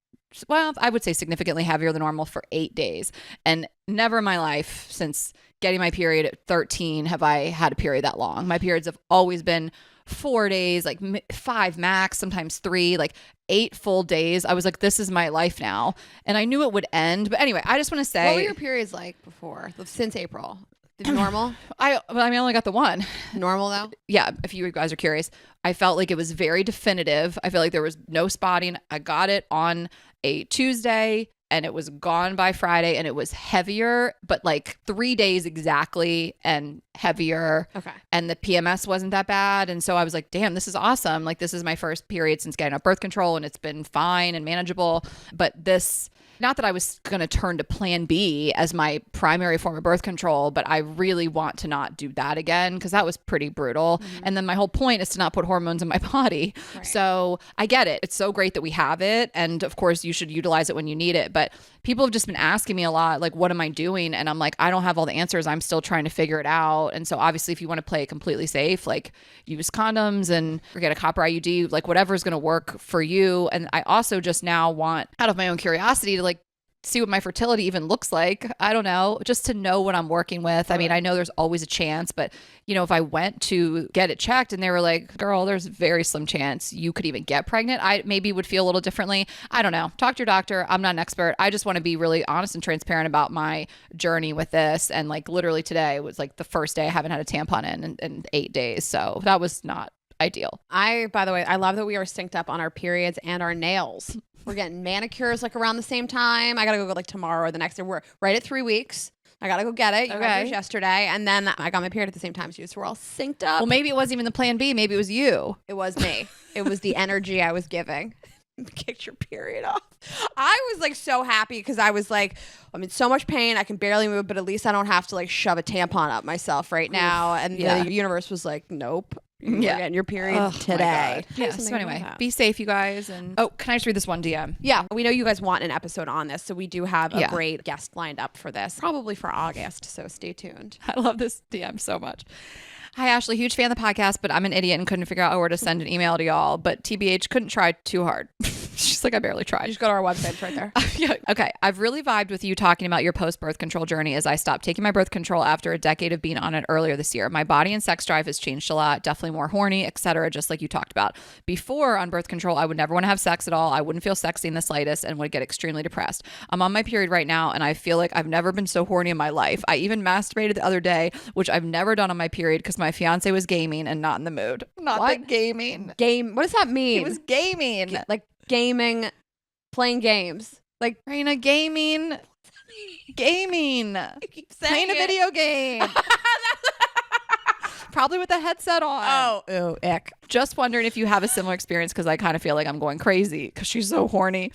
Well, I would say significantly heavier than normal for 8 days. And never in my life since getting my period at 13 have I had a period that long. My periods have always been 4 days, like 5 max, sometimes 3, like 8 full days. I was like, this is my life now. And I knew it would end. But anyway, I just want to say. What were your periods like before, since April? Normal? I only got the one. Normal though? Yeah. If you guys are curious, I felt like it was very definitive. I felt like there was no spotting. I got it on a Tuesday and it was gone by Friday and it was heavier, but like 3 days exactly and heavier. Okay. And the PMS wasn't that bad. And so I was like, damn, this is awesome. Like this is my first period since getting off birth control and it's been fine and manageable. But this, not that I was going to turn to plan B as my primary form of birth control, but I really want to not do that again because that was pretty brutal. And then my whole point is to not put hormones in my body. Right. So I get it. It's so great that we have it. And of course you should utilize it when you need it. But people have just been asking me a lot, like, what am I doing? And I'm like, I don't have all the answers. I'm still trying to figure it out. And so obviously if you want to play it completely safe, like use condoms and or get a copper IUD, like whatever is going to work for you. And I also just now want, out of my own curiosity, to like see what my fertility even looks like. I don't know, just to know what I'm working with. I mean, I know there's always a chance, but if I went to get it checked and they were like, girl, there's a very slim chance you could even get pregnant, I maybe would feel a little differently. I don't know. Talk to your doctor. I'm not an expert. I just want to be really honest and transparent about my journey with this. And like literally today was like the first day I haven't had a tampon in 8 days. So that was not ideal. By the way, I love that we are synced up on our periods and our nails. We're getting manicures like around the same time. I gotta go like tomorrow or the next day. We're right at 3 weeks. I gotta go get it. You got yours yesterday, and then I got my period at the same time too. So we're all synced up. Well, maybe it wasn't even the plan B. Maybe it was you. It was me. It was the energy I was giving. Kicked your period off. I was like so happy because I was like, I'm in so much pain. I can barely move, but at least I don't have to like shove a tampon up myself right now. And the universe was like, nope. You're getting your period today. Yeah. So anyway, be safe, you guys. And oh, can I just read this one DM? Yeah, we know you guys want an episode on this, so we do have a great guest lined up for this, probably for August. So stay tuned. I love this DM so much. Hi, Ashley. Huge fan of the podcast, but I'm an idiot and couldn't figure out where to send an email to y'all. But TBH, couldn't try too hard. She's like, I barely tried. You just go to our website. It's right there. Yeah. Okay. I've really vibed with you talking about your post-birth control journey as I stopped taking my birth control after a decade of being on it earlier this year. My body and sex drive has changed a lot, definitely more horny, etc., just like you talked about. Before on birth control, I would never want to have sex at all. I wouldn't feel sexy in the slightest and would get extremely depressed. I'm on my period right now and I feel like I've never been so horny in my life. I even masturbated the other day, which I've never done on my period because my fiance was gaming and not in the mood. Not the gaming. What does that mean? He was gaming. Like gaming, playing games. Like Raina, gaming. Playing a video game. Probably with a headset on. Oh, ew, ick. Just wondering if you have a similar experience because I kind of feel like I'm going crazy because she's so horny.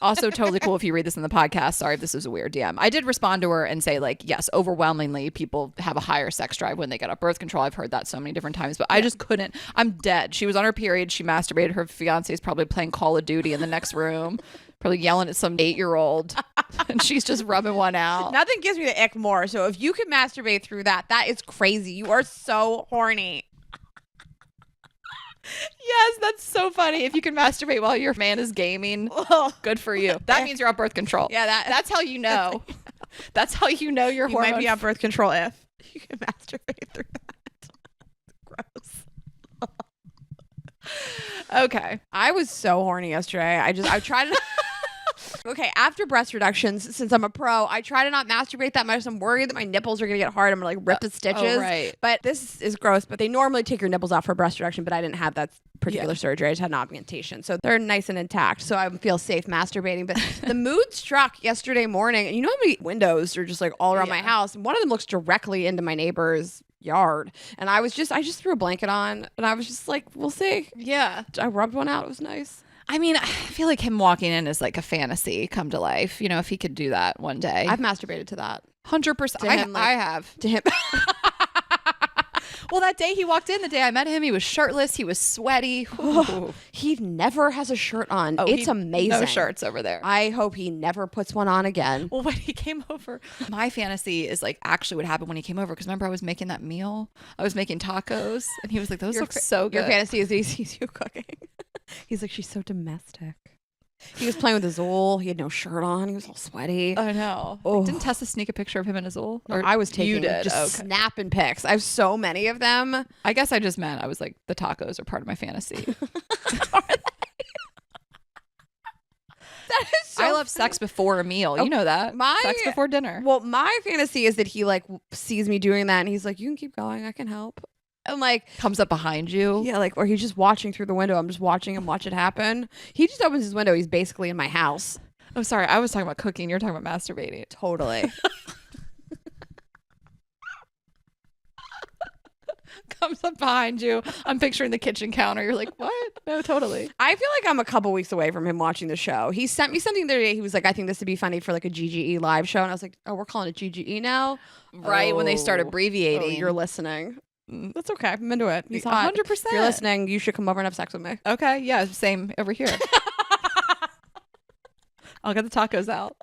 Also, totally cool if you read this in the podcast. Sorry if this is a weird DM. I did respond to her and say, like, yes, overwhelmingly, people have a higher sex drive when they get off birth control. I've heard that so many different times, but I just couldn't. I'm dead. She was on her period. She masturbated. Her fiance is probably playing Call of Duty in the next room. Probably yelling at some 8-year-old and she's just rubbing one out. Nothing gives me the ick more. So if you can masturbate through that, that is crazy. You are so horny. Yes, that's so funny. If you can masturbate while your man is gaming, good for you. That means you're on birth control. Yeah, that's how you know. That's how you know you're hormones. You might be on birth control if you can masturbate through that. Gross. Okay. I was so horny yesterday. I tried to... Okay, after breast reductions, since I'm a pro, I try to not masturbate that much. I'm worried that my nipples are going to get hard. I'm going to like rip the stitches. Right. But this is gross. But they normally take your nipples off for breast reduction, but I didn't have that particular surgery. I just had an augmentation. So they're nice and intact. So I feel safe masturbating. But the mood struck yesterday morning. And you know how many windows are just like all around my house? And one of them looks directly into my neighbor's yard. And I just threw a blanket on and I was just like, we'll see. Yeah. I rubbed one out. It was nice. I mean, I feel like him walking in is like a fantasy come to life. You know, if he could do that one day. I've masturbated to that. 100%. I have. To him. Well, that day he walked in, the day I met him, he was shirtless. He was sweaty. He never has a shirt on. It's amazing. No shirts over there. I hope he never puts one on again. Well, when he came over, my fantasy is like actually what happened when he came over. Because remember, I was making that meal. I was making tacos. And he was like, those look so good. Your fantasy is that he sees you cooking. He's like, she's so domestic. He was playing with Azul. He had no shirt on. He was all sweaty. I know. Like, didn't Tessa sneak a picture of him and Azul? Or I was taking snapping pics. I have so many of them. I guess I just meant I was like, the tacos are part of my fantasy. Are they? That is so I love sex before a meal. You know that. Sex before dinner. Well, my fantasy is that he like sees me doing that and he's like, you can keep going. I can help. And like comes up behind you. Yeah, like, or he's just watching through the window. I'm just watching him watch it happen. He just opens his window. He's basically in my house. Oh, sorry. I was talking about cooking. You're talking about masturbating. Totally. Comes up behind you. I'm picturing the kitchen counter. You're like, what? No, totally. I feel like I'm a couple weeks away from him watching the show. He sent me something the other day. He was like, I think this would be funny for like a GGE live show. And I was like, oh, we're calling it GGE now? Right, when they start abbreviating. Oh, you're listening. That's okay. I'm into it. He's hot. 100%. If you're listening, you should come over and have sex with me. Okay. Yeah. Same over here. I'll get the tacos out.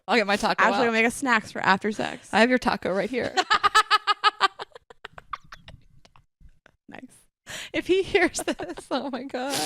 I'll get my taco Actually, out. I'll make us snacks for after sex. I have your taco right here. Nice. If he hears this, oh my God.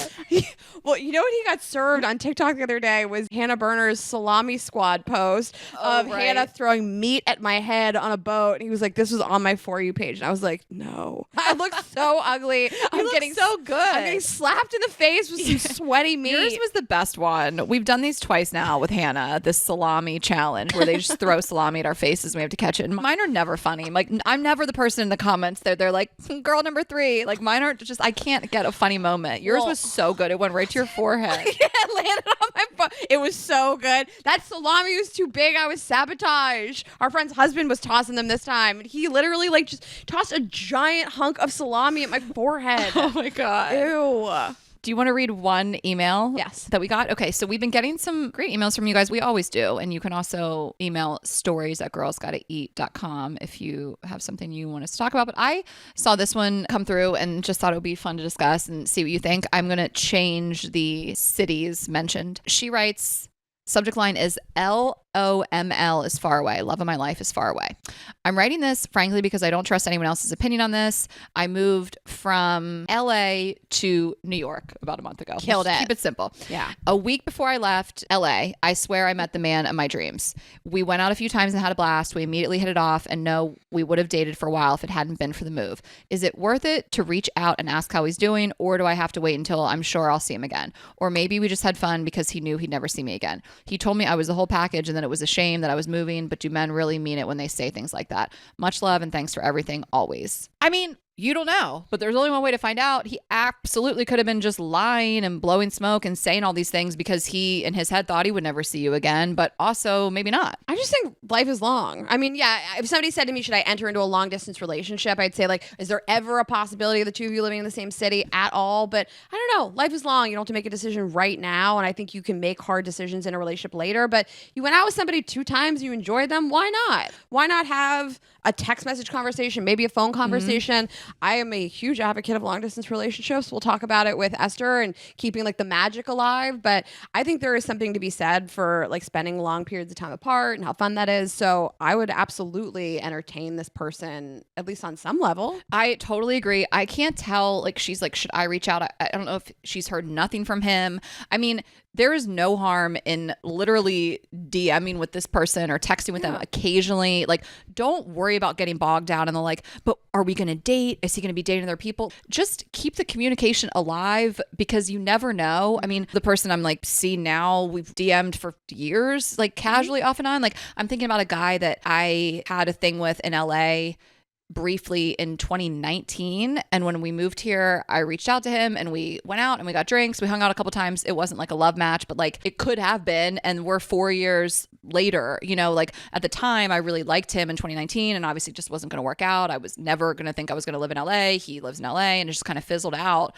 Well, you know what he got served on TikTok the other day was Hannah Berner's salami squad post of Hannah throwing meat at my head on a boat. And he was like, this was on my For You page. And I was like, no. I look so ugly. I'm getting so good. I'm getting slapped in the face with some sweaty meat. Yours was the best one. We've done these twice now with Hannah, this salami challenge where they just throw salami at our faces and we have to catch it. And mine are never funny. Like, I'm never the person in the comments that they're like, girl number 3. Like, mine are just, I can't get a funny moment. Yours was so good. It went right to your forehead. Yeah, it landed on my butt. It was so good. That salami was too big. I was sabotaged. Our friend's husband was tossing them this time. And he literally like just tossed a giant hunk of salami at my forehead. Oh my God. Ew. Do you want to read one email? Yes. That we got? Okay, so we've been getting some great emails from you guys. We always do. And you can also email stories@girlsgottaeat.com if you have something you want us to talk about. But I saw this one come through and just thought it would be fun to discuss and see what you think. I'm going to change the cities mentioned. She writes, subject line is LOML is far away. Love of my life is far away. I'm writing this, frankly, because I don't trust anyone else's opinion on this. I moved from LA to New York about a month ago. Killed it. Keep it simple. Yeah. A week before I left LA, I swear I met the man of my dreams. We went out a few times and had a blast. We immediately hit it off and know we would have dated for a while if it hadn't been for the move. Is it worth it to reach out and ask how he's doing, or do I have to wait until I'm sure I'll see him again? Or maybe we just had fun because he knew he'd never see me again. He told me I was the whole package and that it was a shame that I was moving, but do men really mean it when they say things like that? Much love and thanks for everything, always. I mean, you don't know, but there's only one way to find out. He absolutely could have been just lying and blowing smoke and saying all these things because he in his head thought he would never see you again, but also maybe not. I just think life is long. I mean, yeah, if somebody said to me, should I enter into a long distance relationship? I'd say, like, is there ever a possibility of the two of you living in the same city at all? But I don't know. Life is long. You don't have to make a decision right now. And I think you can make hard decisions in a relationship later. But you went out with somebody 2 times, you enjoyed them. Why not? Why not have a text message conversation, maybe a phone conversation? I am a huge advocate of long distance relationships. We'll talk about it with Esther and keeping like the magic alive. But I think there is something to be said for like spending long periods of time apart and how fun that is. So I would absolutely entertain this person, at least on some level. I totally agree. I can't tell, like, she's like, should I reach out? I don't know if she's heard nothing from him. I mean, there is no harm in literally DMing with this person or texting with them occasionally. Like, don't worry about getting bogged down in the like, but are we going to date? Is he going to be dating other people? Just keep the communication alive because you never know. I mean, the person I'm like seeing now, we've DM'd for years, like casually off and on. Like, I'm thinking about a guy that I had a thing with in LA briefly in 2019, and when we moved here I reached out to him and we went out and we got drinks, we hung out a couple times. It wasn't like a love match, but like it could have been, and we're 4 years later. You know, like at the time I really liked him in 2019 and obviously it just wasn't going to work out. I was never going to think I was going to live in LA. He lives in LA, and it just kind of fizzled out.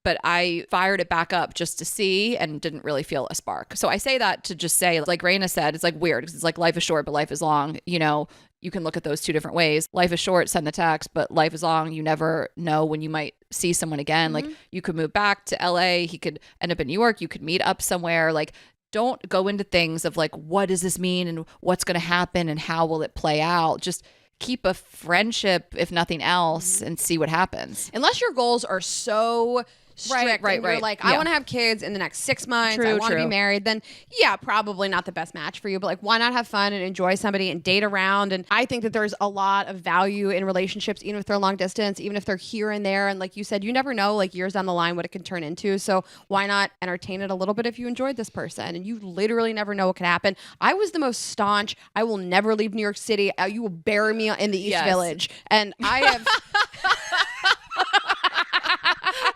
But I fired it back up just to see and didn't really feel a spark. So I say that to just say, like Raina said, it's like weird because it's like life is short, but life is long. You know, you can look at those 2 different ways. Life is short, send the text, but life is long. You never know when you might see someone again. Like, you could move back to LA. He could end up in New York. You could meet up somewhere. Like, don't go into things of like, what does this mean and what's going to happen and how will it play out? Just keep a friendship, if nothing else, and see what happens. Unless your goals are so strict right. You're like, I want to have kids in the next 6 months. I want to be married. Then yeah, probably not the best match for you. But like, why not have fun and enjoy somebody and date around? And I think that there's a lot of value in relationships, even if they're long distance, even if they're here and there. And like you said, you never know, like years down the line, what it can turn into. So why not entertain it a little bit if you enjoyed this person? And you literally never know what could happen. I was the most staunch, I will never leave New York City. You will bury me in the East Village. And I have...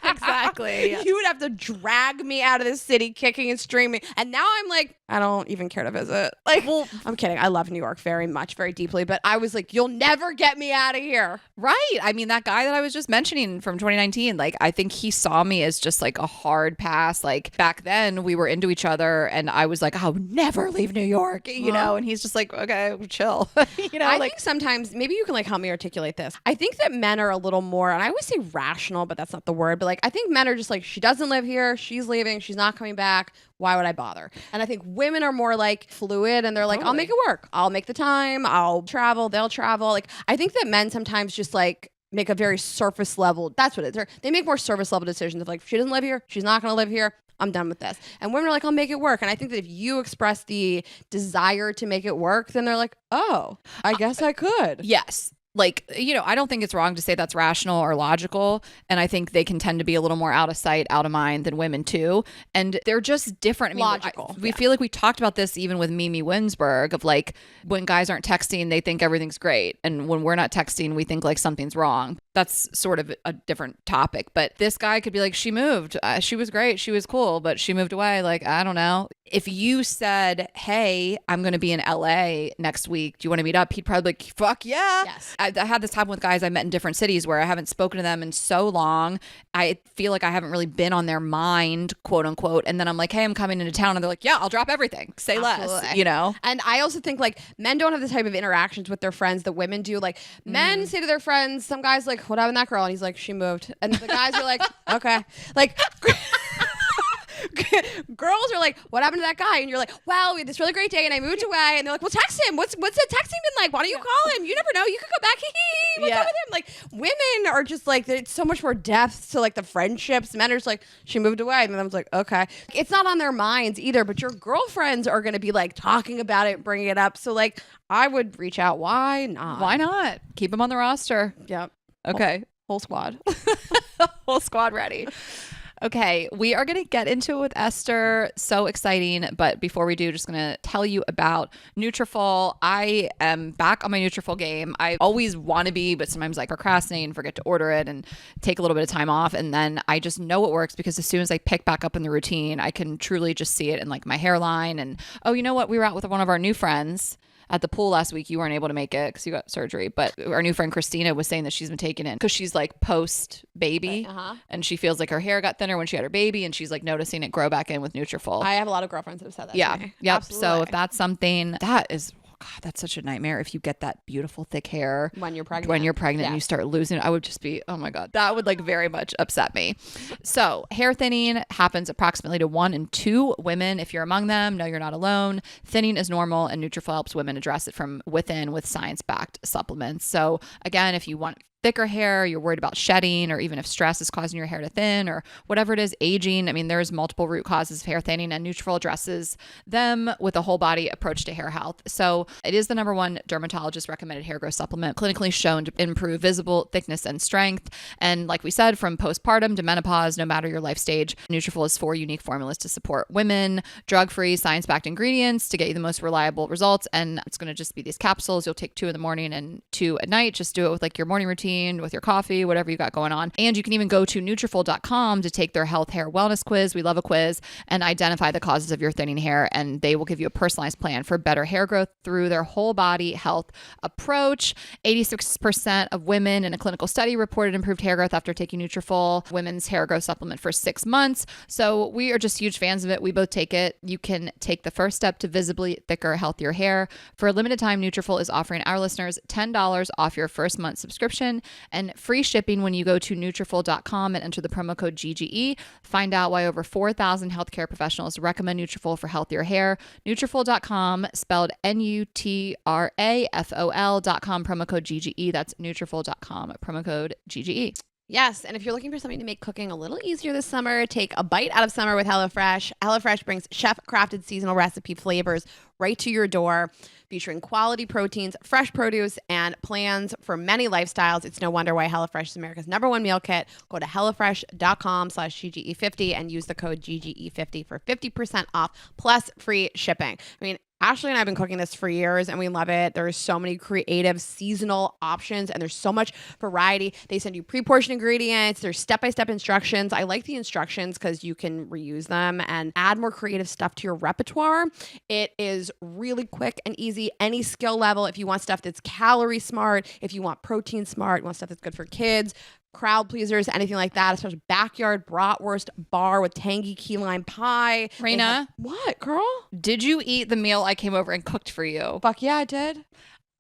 Exactly. You would have to drag me out of the city kicking and screaming. And now I'm like, I don't even care to visit. Like, well, I'm kidding. I love New York very much, very deeply. But I was like, you'll never get me out of here. Right. I mean, that guy that I was just mentioning from 2019, like, I think he saw me as just like a hard pass. Like, back then we were into each other and I was like, I'll never leave New York, you know? And he's just like, okay, chill. You know, I think sometimes, maybe you can like help me articulate this. I think that men are a little more, and I always say rational, but that's not the word. But like, I think men are just like, she doesn't live here. She's leaving. She's not coming back. Why would I bother? And I think women are more like fluid and they're like, I'll make it work. I'll make the time. I'll travel. They'll travel. Like, I think that men sometimes just like make a very surface level. That's what it is. They make more surface level decisions of like, if she doesn't live here, she's not going to live here. I'm done with this. And women are like, I'll make it work. And I think that if you express the desire to make it work, then they're like, oh, I guess I could. Yes. Like, I don't think it's wrong to say that's rational or logical. And I think they can tend to be a little more out of sight, out of mind than women too. And they're just different. I mean, logical. We feel like we talked about this even with Mimi Winsberg of like, when guys aren't texting, they think everything's great. And when we're not texting, we think like something's wrong. That's sort of a different topic. But this guy could be like, she moved. She was great. She was cool, but she moved away. Like, I don't know. If you said, hey, I'm going to be in LA next week. Do you want to meet up? He'd probably be like, fuck yeah. Yes. I had this happen with guys I met in different cities where I haven't spoken to them in so long. I feel like I haven't really been on their mind, quote unquote. And then I'm like, hey, I'm coming into town. And they're like, yeah, I'll drop everything. Say Absolutely. less, And I also think like men don't have the type of interactions with their friends that women do. Like men say to their friends, some guys like, what happened to that girl? And he's like, she moved. And the guys are like, okay. Like girls are like, what happened to that guy? And you're like, well, we had this really great day and I moved away. And they're like, well, text him. What's that texting been like? Why don't you call him? You never know. You could go back. What's up with him? Like women are just like, there's so much more depth to like the friendships. Men are just like, she moved away. And then I was like, okay. It's not on their minds either, but your girlfriends are going to be like talking about it, bringing it up. So like, I would reach out. Why not? Why not? Keep them on the roster. Yep. Okay. Whole squad. Whole squad ready. Okay, we are going to get into it with Esther. So exciting. But before we do, just going to tell you about Nutrafol. I am back on my Nutrafol game. I always want to be, but sometimes I procrastinate and forget to order it and take a little bit of time off. And then I just know it works because as soon as I pick back up in the routine, I can truly just see it in like my hairline. And oh, you know what? We were out with one of our new friends at the pool last week. You weren't able to make it because you got surgery, but our new friend Christina was saying that she's been taking it because she's like post baby and she feels like her hair got thinner when she had her baby and she's like noticing it grow back in with Nutrafol. I have a lot of girlfriends that have said that yeah to me. Yep. Absolutely. So if that's something that is, God, that's such a nightmare. If you get that beautiful thick hair when you're pregnant and you start losing it, I would just be, oh my God, that would like very much upset me. So hair thinning happens approximately to 1 in 2 women. If you're among them, no, you're not alone. Thinning is normal and Nutrafol helps women address it from within with science-backed supplements. So again, if you want thicker hair, you're worried about shedding, or even if stress is causing your hair to thin or whatever it is, aging. I mean, there's multiple root causes of hair thinning and Nutrafol addresses them with a whole body approach to hair health. So it is the #1 dermatologist recommended hair growth supplement, clinically shown to improve visible thickness and strength. And like we said, from postpartum to menopause, no matter your life stage, Nutrafol has 4 unique formulas to support women, drug-free, science-backed ingredients to get you the most reliable results. And it's going to just be these capsules. You'll take 2 in the morning and 2 at night. Just do it with like your morning routine, with your coffee, whatever you got going on. And you can even go to Nutrafol.com to take their health hair wellness quiz. We love a quiz, and identify the causes of your thinning hair. And they will give you a personalized plan for better hair growth through their whole body health approach. 86% of women in a clinical study reported improved hair growth after taking Nutrafol, women's hair growth supplement, for 6 months. So we are just huge fans of it. We both take it. You can take the first step to visibly thicker, healthier hair. For a limited time, Nutrafol is offering our listeners $10 off your first month subscription and free shipping when you go to Nutrafol.com and enter the promo code GGE. Find out why over 4,000 healthcare professionals recommend Nutrafol for healthier hair. Nutrafol.com, spelled Nutrafol.com, promo code GGE. That's Nutrafol.com, promo code GGE. Yes, and if you're looking for something to make cooking a little easier this summer, take a bite out of summer with HelloFresh. HelloFresh brings chef-crafted seasonal recipe flavors right to your door, featuring quality proteins, fresh produce, and plans for many lifestyles. It's no wonder why HelloFresh is America's #1 meal kit. Go to HelloFresh.com/GGE50 and use the code GGE50 for 50% off plus free shipping. I mean, Ashley and I have been cooking this for years and we love it. There's so many creative seasonal options and there's so much variety. They send you pre-portioned ingredients. There's step-by-step instructions. I like the instructions because you can reuse them and add more creative stuff to your repertoire. It is really quick and easy, any skill level. If you want stuff that's calorie smart, if you want protein smart, you want stuff that's good for kids, crowd pleasers, anything like that, especially backyard bratwurst bar with tangy key lime pie. Raina, what, girl? Did you eat the meal I came over and cooked for you? Fuck yeah, I did.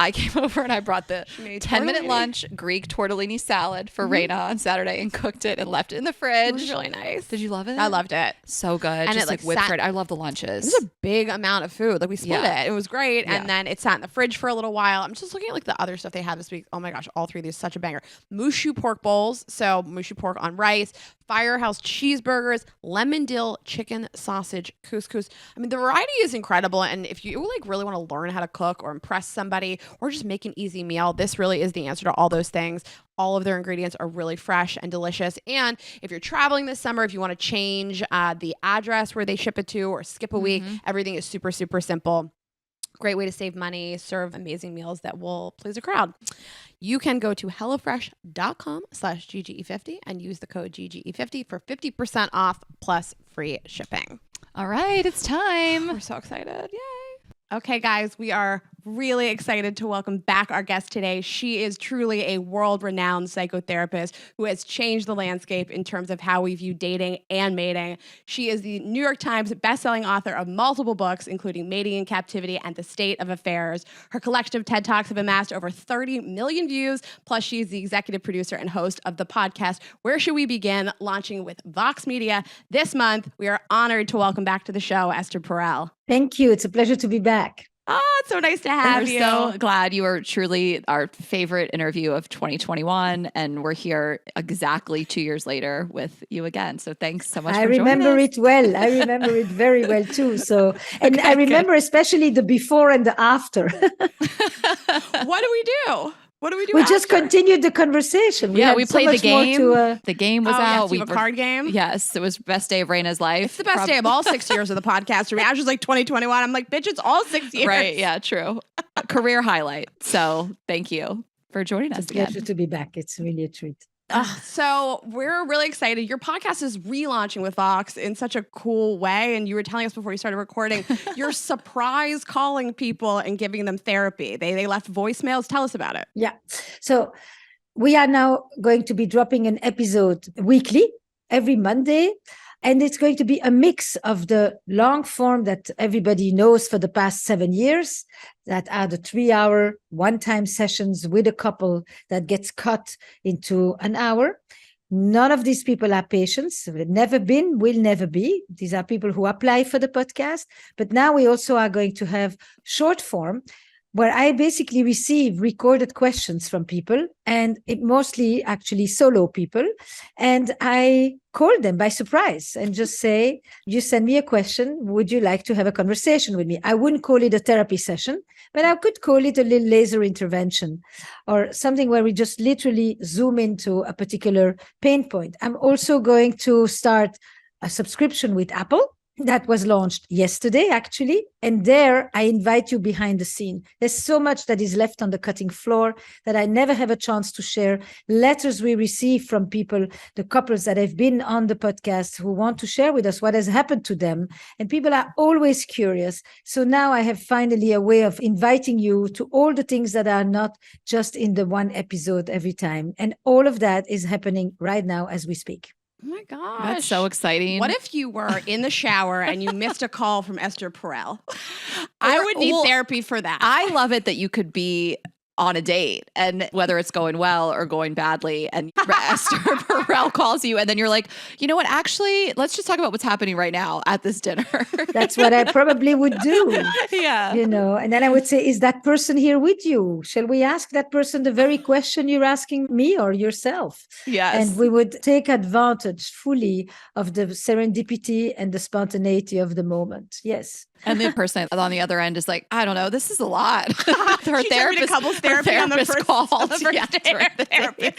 I came over and I brought the made 10-minute tortellini. lunch Greek tortellini salad for Raina on Saturday and cooked it and left it in the fridge. It was really nice. Did you love it? I loved it. So good. And Just it, like, whipped sat- bread. I love the lunches. It was a big amount of food. Like we split Yeah. it. It was great. Yeah. And then it sat in the fridge for a little while. I'm just looking at like the other stuff they had this week. Oh my gosh, all three of these, such a banger. Mushu pork bowls. So mushu pork on rice, Firehouse cheeseburgers, lemon dill chicken sausage couscous. I mean, the variety is incredible. And if you like really want to learn how to cook or impress somebody or just make an easy meal, this really is the answer to all those things. All of their ingredients are really fresh and delicious. And if you're traveling this summer, if you want to change the address where they ship it to or skip a week, everything is super, super simple. Great way to save money, serve amazing meals that will please a crowd. You can go to hellofresh.com/GGE50 and use the code GGE50 for 50% off plus free shipping. All right, it's time. We're so excited. Yay. Okay, guys, we are really excited to welcome back our guest today. She is truly a world-renowned psychotherapist who has changed the landscape in terms of how we view dating and mating. She is the New York Times bestselling author of multiple books, including Mating in Captivity and The State of Affairs. Her collection of TED Talks have amassed over 30 million views, plus she is the executive producer and host of the podcast Where Should We Begin, launching with Vox Media this month. We are honored to welcome back to the show Esther Perel. Thank you. It's a pleasure to be back. Oh, it's so nice to have We're you. so glad. You were truly our favorite interview of 2021, and we're here exactly 2 years later with you again. So thanks so much I for joining remember us. it well. I remember it very well too. So, and I remember especially the before and the after. What do we do? What do we do? We just after? continued the conversation. Yeah, had we so played the much more game. to, The game was Oh, out. yes, you have a were- card game? Yes, it was best day of Raina's life. It's the best day of all 6 years of the podcast. For me, I was just like 2021. I'm like, bitch, it's all 6 years. Right? Yeah, true. Career highlight. So thank you for joining us it's a pleasure again. to be back. It's really a treat. So we're really excited. Your podcast is relaunching with Vox in such a cool way. And you were telling us before you started recording, you're surprise calling people and giving them therapy. They left voicemails. Tell us about it. Yeah. So we are now going to be dropping an episode weekly, every Monday. And it's going to be a mix of the long form that everybody knows for the past 7 years, that are the 3-hour one-time sessions with a couple that gets cut into an hour. None of these people are patients. They've never been, will never be. These are people who apply for the podcast. But now we also are going to have short form, where I basically receive recorded questions from people, and it mostly actually solo people. And I call them by surprise and just say, you send me a question. Would you like to have a conversation with me? I wouldn't call it a therapy session, but I could call it a little laser intervention or something where we just literally zoom into a particular pain point. I'm also going to start a subscription with Apple. That was launched yesterday, actually. And there I invite you behind the scene. There's so much that is left on the cutting floor that I never have a chance to share. Letters we receive from people, the couples that have been on the podcast who want to share with us what has happened to them. And people are always curious. So now I have finally a way of inviting you to all the things that are not just in the one episode every time. And all of that is happening right now as we speak. Oh my gosh. That's so exciting. What if you were in the shower and you missed a call from Esther Perel? I would need therapy for that. I love it that you could be on a date, and whether it's going well or going badly, and Esther Perel calls you, and then you're like, you know what, actually, let's just talk about what's happening right now at this dinner. That's what I probably would do. Yeah. You know, and then I would say, is that person here with you? Shall we ask that person the very question you're asking me or yourself? Yes. And we would take advantage fully of the serendipity and the spontaneity of the moment. Yes. And the person on the other end is like, I don't know, this is a lot. Her She sent me to couples therapy on the first- called. on the first Yeah, day during of the therapy. day.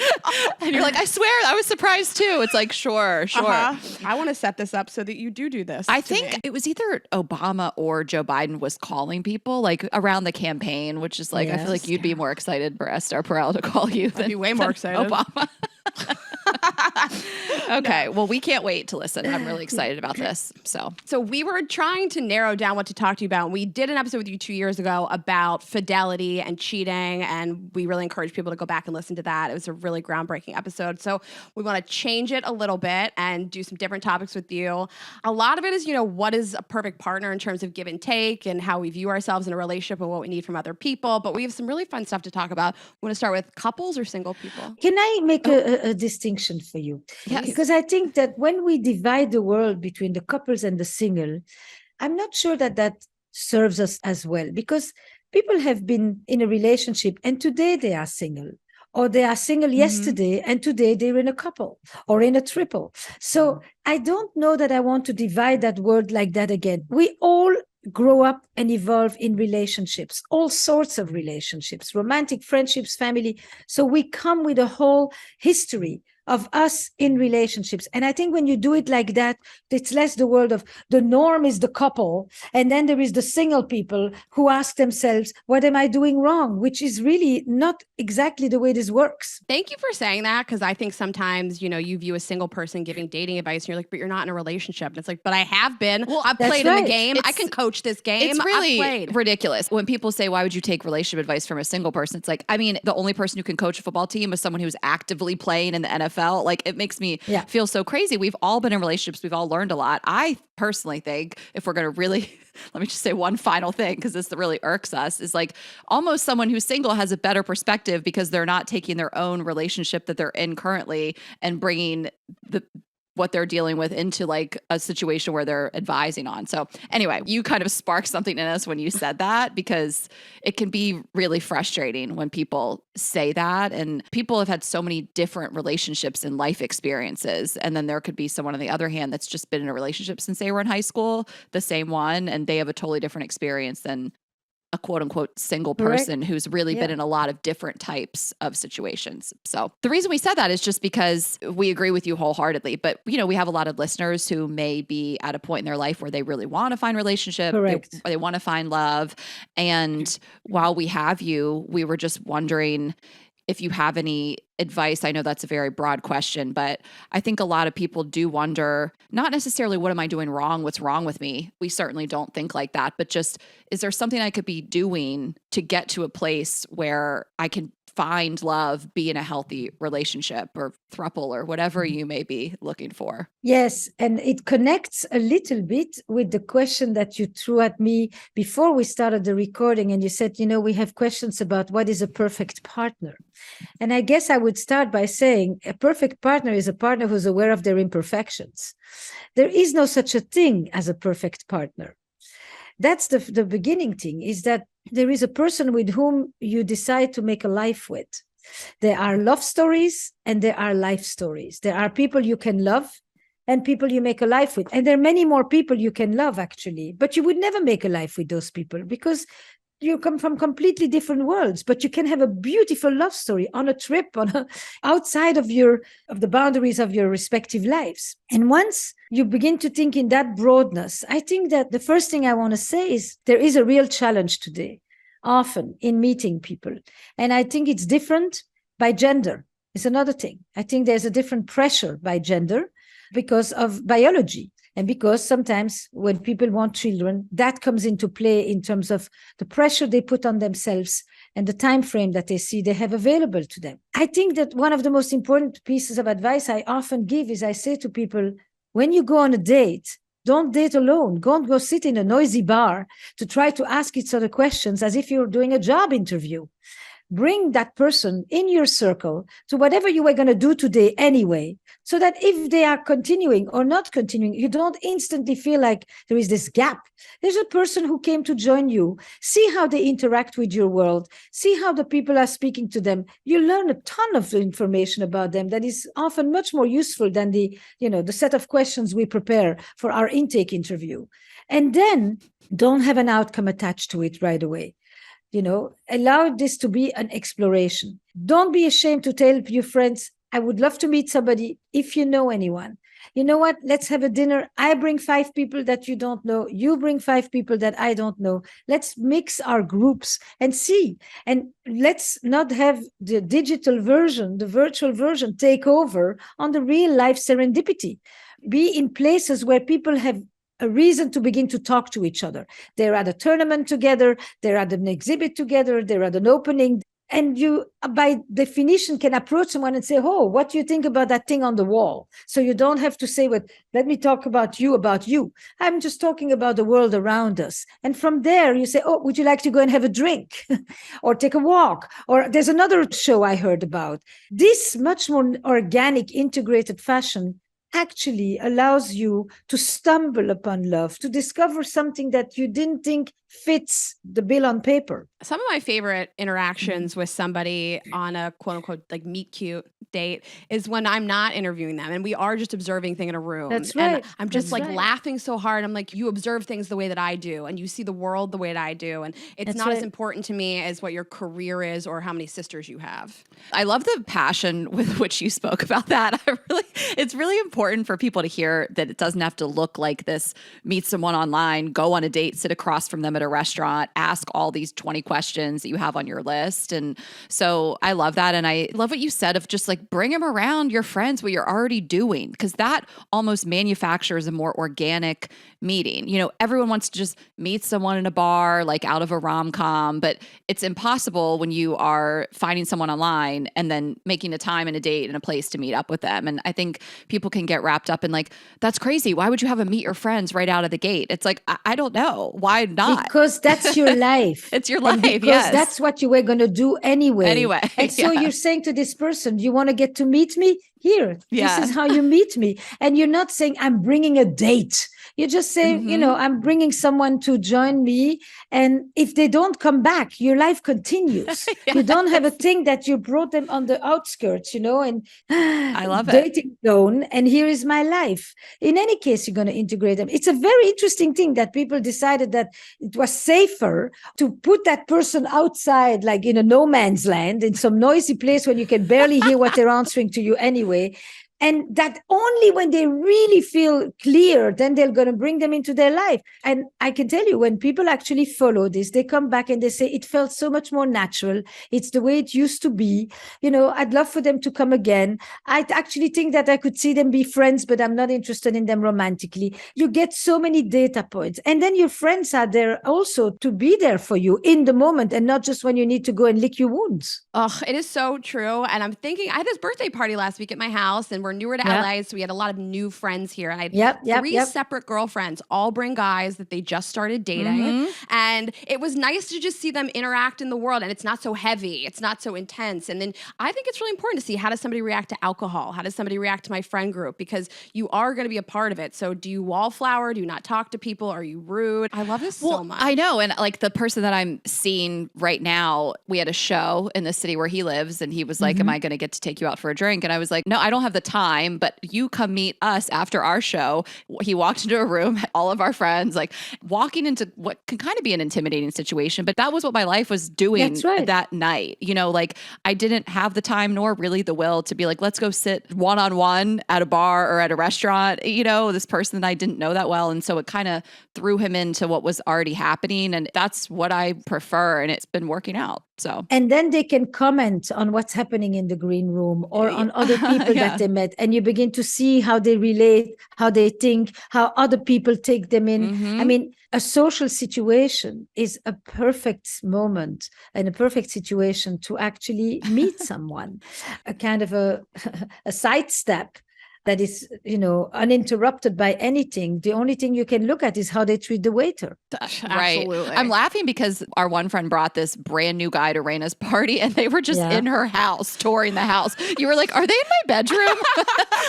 And you're like, I swear, I was surprised too. It's like, sure. I want to set this up so that you do this. I to think me. it was either Obama or Joe Biden was calling people like around the campaign, which is like, I feel like Yes. you'd be more excited for Esther Perel to call you than be way more than excited. Obama. Okay. Well, we can't wait to listen. I'm really excited about this. So we were trying to narrow down what to talk to you about. We did an episode with you 2 years ago about fidelity and cheating, and we really encourage people to go back and listen to that. It was a really groundbreaking episode. So we want to change it a little bit and do some different topics with you. A lot of it is, what is a perfect partner in terms of give and take and how we view ourselves in a relationship and what we need from other people. But we have some really fun stuff to talk about. We want to start with couples or single people? Can I make a distinction for you? Yes. Because I think that when we divide the world between the couples and the single, I'm not sure that serves us as well, because people have been in a relationship and today they are single, or they are single yesterday and today they're in a couple or in a triple. So I don't know that I want to divide that world like that again. We all grow up and evolve in relationships, all sorts of relationships, romantic, friendships, family. So we come with a whole history of us in relationships. And I think when you do it like that, it's less the world of the norm is the couple. And then there is the single people who ask themselves, what am I doing wrong? Which is really not exactly the way this works. Thank you for saying that, because I think sometimes, you view a single person giving dating advice and you're like, but you're not in a relationship. And it's like, but I have been. Well, I've played in the game. I can coach this game. It's really I've played. ridiculous. When people say, why would you take relationship advice from a single person? It's like, the only person who can coach a football team is someone who's actively playing in the NFL. Like, it makes me feel so crazy. We've all been in relationships. We've all learned a lot. I personally think if we're going to really, let me just say one final thing, because this really irks us, is like almost someone who's single has a better perspective because they're not taking their own relationship that they're in currently and bringing what they're dealing with into like a situation where they're advising on. So anyway, you kind of sparked something in us when you said that, because it can be really frustrating when people say that. And people have had so many different relationships and life experiences. And then there could be someone on the other hand that's just been in a relationship since they were in high school, the same one, and they have a totally different experience than a quote unquote single person who's really been in a lot of different types of situations. So the reason we said that is just because we agree with you wholeheartedly, but we have a lot of listeners who may be at a point in their life where they really want to find relationship, they want to find love. And while we have you, we were just wondering if you have any advice. I know that's a very broad question, but I think a lot of people do wonder, not necessarily what am I doing wrong? What's wrong with me? We certainly don't think like that, but just, is there something I could be doing to get to a place where I can find love, be in a healthy relationship or throuple or whatever you may be looking for? Yes, and it connects a little bit with the question that you threw at me before we started the recording. And you said, we have questions about what is a perfect partner. And I guess I would start by saying a perfect partner is a partner who's aware of their imperfections. There is no such a thing as a perfect partner. That's the beginning thing, is that there is a person with whom you decide to make a life with. There are love stories and there are life stories. There are people you can love and people you make a life with. And there are many more people you can love, actually, but you would never make a life with those people because you come from completely different worlds. But you can have a beautiful love story on a trip, outside of the boundaries of your respective lives. And once you begin to think in that broadness, I think that the first thing I want to say is there is a real challenge today, often in meeting people. And I think it's different by gender. It's another thing. I think there's a different pressure by gender because of biology. And because sometimes when people want children, that comes into play in terms of the pressure they put on themselves and the time frame that they see they have available to them. I think that one of the most important pieces of advice I often give is I say to people, when you go on a date, don't date alone. Don't go sit in a noisy bar to try to ask each other questions as if you're doing a job interview. Bring that person in your circle to whatever you were going to do today anyway, so that if they are continuing or not continuing, you don't instantly feel like there is this gap. There's a person who came to join you. See how they interact with your world. See how the people are speaking to them. You learn a ton of information about them that is often much more useful than the set of questions we prepare for our intake interview. And then don't have an outcome attached to it right away. Allow this to be an exploration. Don't be ashamed to tell your friends, I would love to meet somebody if you know anyone. You know what? Let's have a dinner. I bring 5 people that you don't know. You bring 5 people that I don't know. Let's mix our groups and see. And let's not have the digital version, the virtual version take over on the real life serendipity. Be in places where people have a reason to begin to talk to each other. They're at a tournament together. They're at an exhibit together. They're at an opening. And you, by definition, can approach someone and say, oh, what do you think about that thing on the wall? So you don't have to say, let me talk about you. I'm just talking about the world around us. And from there, you say, oh, would you like to go and have a drink or take a walk? Or there's another show I heard about. This much more organic, integrated fashion actually allows you to stumble upon love, to discover something that you didn't think fits the bill on paper. Some of my favorite interactions with somebody on a quote unquote like meet cute date is when I'm not interviewing them and we are just observing things in a room. That's right. And I'm just laughing so hard. I'm like, you observe things the way that I do and you see the world the way that I do. And it's not as important to me as what your career is or how many sisters you have. I love the passion with which you spoke about that. It's really important for people to hear that it doesn't have to look like this. Meet someone online, go on a date, sit across from them at a restaurant, ask all these 20 questions that you have on your list. And so I love that. And I love what you said of just like bring them around your friends, what you're already doing, because that almost manufactures a more organic meeting. You know, everyone wants to just meet someone in a bar, like out of a rom-com, but it's impossible when you are finding someone online and then making a time and a date and a place to meet up with them. And I think people can get wrapped up in like, that's crazy. Why would you have a meet your friends right out of the gate? It's like, I don't know. Why not? Because that's your life. It's your life, because that's what you were going to do anyway. And so yeah. you're saying to this person, you want to get to meet me? Here, Yeah. This is how you meet me. And you're not saying, I'm bringing a date. You're just saying, you know, I'm bringing someone to join me. And if they don't come back, your life continues. Yes. You don't have a thing that you brought them on the outskirts, you know, and I love it. dating zone. And here is my life. In any case, you're going to integrate them. It's a very interesting thing that people decided that it was safer to put that person outside, like in a no man's land, in some noisy place when you can barely hear what they're answering to you anyway. And that only when they really feel clear, then they're going to bring them into their life. And I can tell you, when people actually follow this, they come back and they say, it felt so much more natural. It's the way it used to be. You know, I'd love for them to come again. I actually think that I could see them be friends, but I'm not interested in them romantically. You get so many data points. And then your friends are there also to be there for you in the moment and not just when you need to go and lick your wounds. Oh, it is so true. And I'm thinking, I had this birthday party last week at my house and we're newer to LA, so we had a lot of new friends here. And I had three separate girlfriends, all bring guys that they just started dating. And it was nice to just see them interact in the world. And it's not so heavy. It's not so intense. And then I think it's really important to see, how does somebody react to alcohol? How does somebody react to my friend group? Because you are going to be a part of it. So do you wallflower? Do you not talk to people? Are you rude? I love this so much. I know. And like the person that I'm seeing right now, we had a show in the city where he lives and he was like, am I going to get to take you out for a drink? And I was like, no, I don't have the time, but you come meet us after our show. He walked into a room, all of our friends, like walking into what can kind of be an intimidating situation, but that was what my life was doing that night. You know, like I didn't have the time nor really the will to be like, let's go sit one-on-one at a bar or at a restaurant, you know, this person that I didn't know that well. And so it kind of threw him into what was already happening. And that's what I prefer. And it's been working out. So, and then they can comment on what's happening in the green room or on other people that they met. And you begin to see how they relate, how they think, how other people take them in. I mean, a social situation is a perfect moment and a perfect situation to actually meet someone, a kind of a sidestep that is, you know, uninterrupted by anything. The only thing you can look at is how they treat the waiter. Right. Absolutely. I'm laughing because our one friend brought this brand new guy to Raina's party and they were just in her house, touring the house. You were like, are they in my bedroom?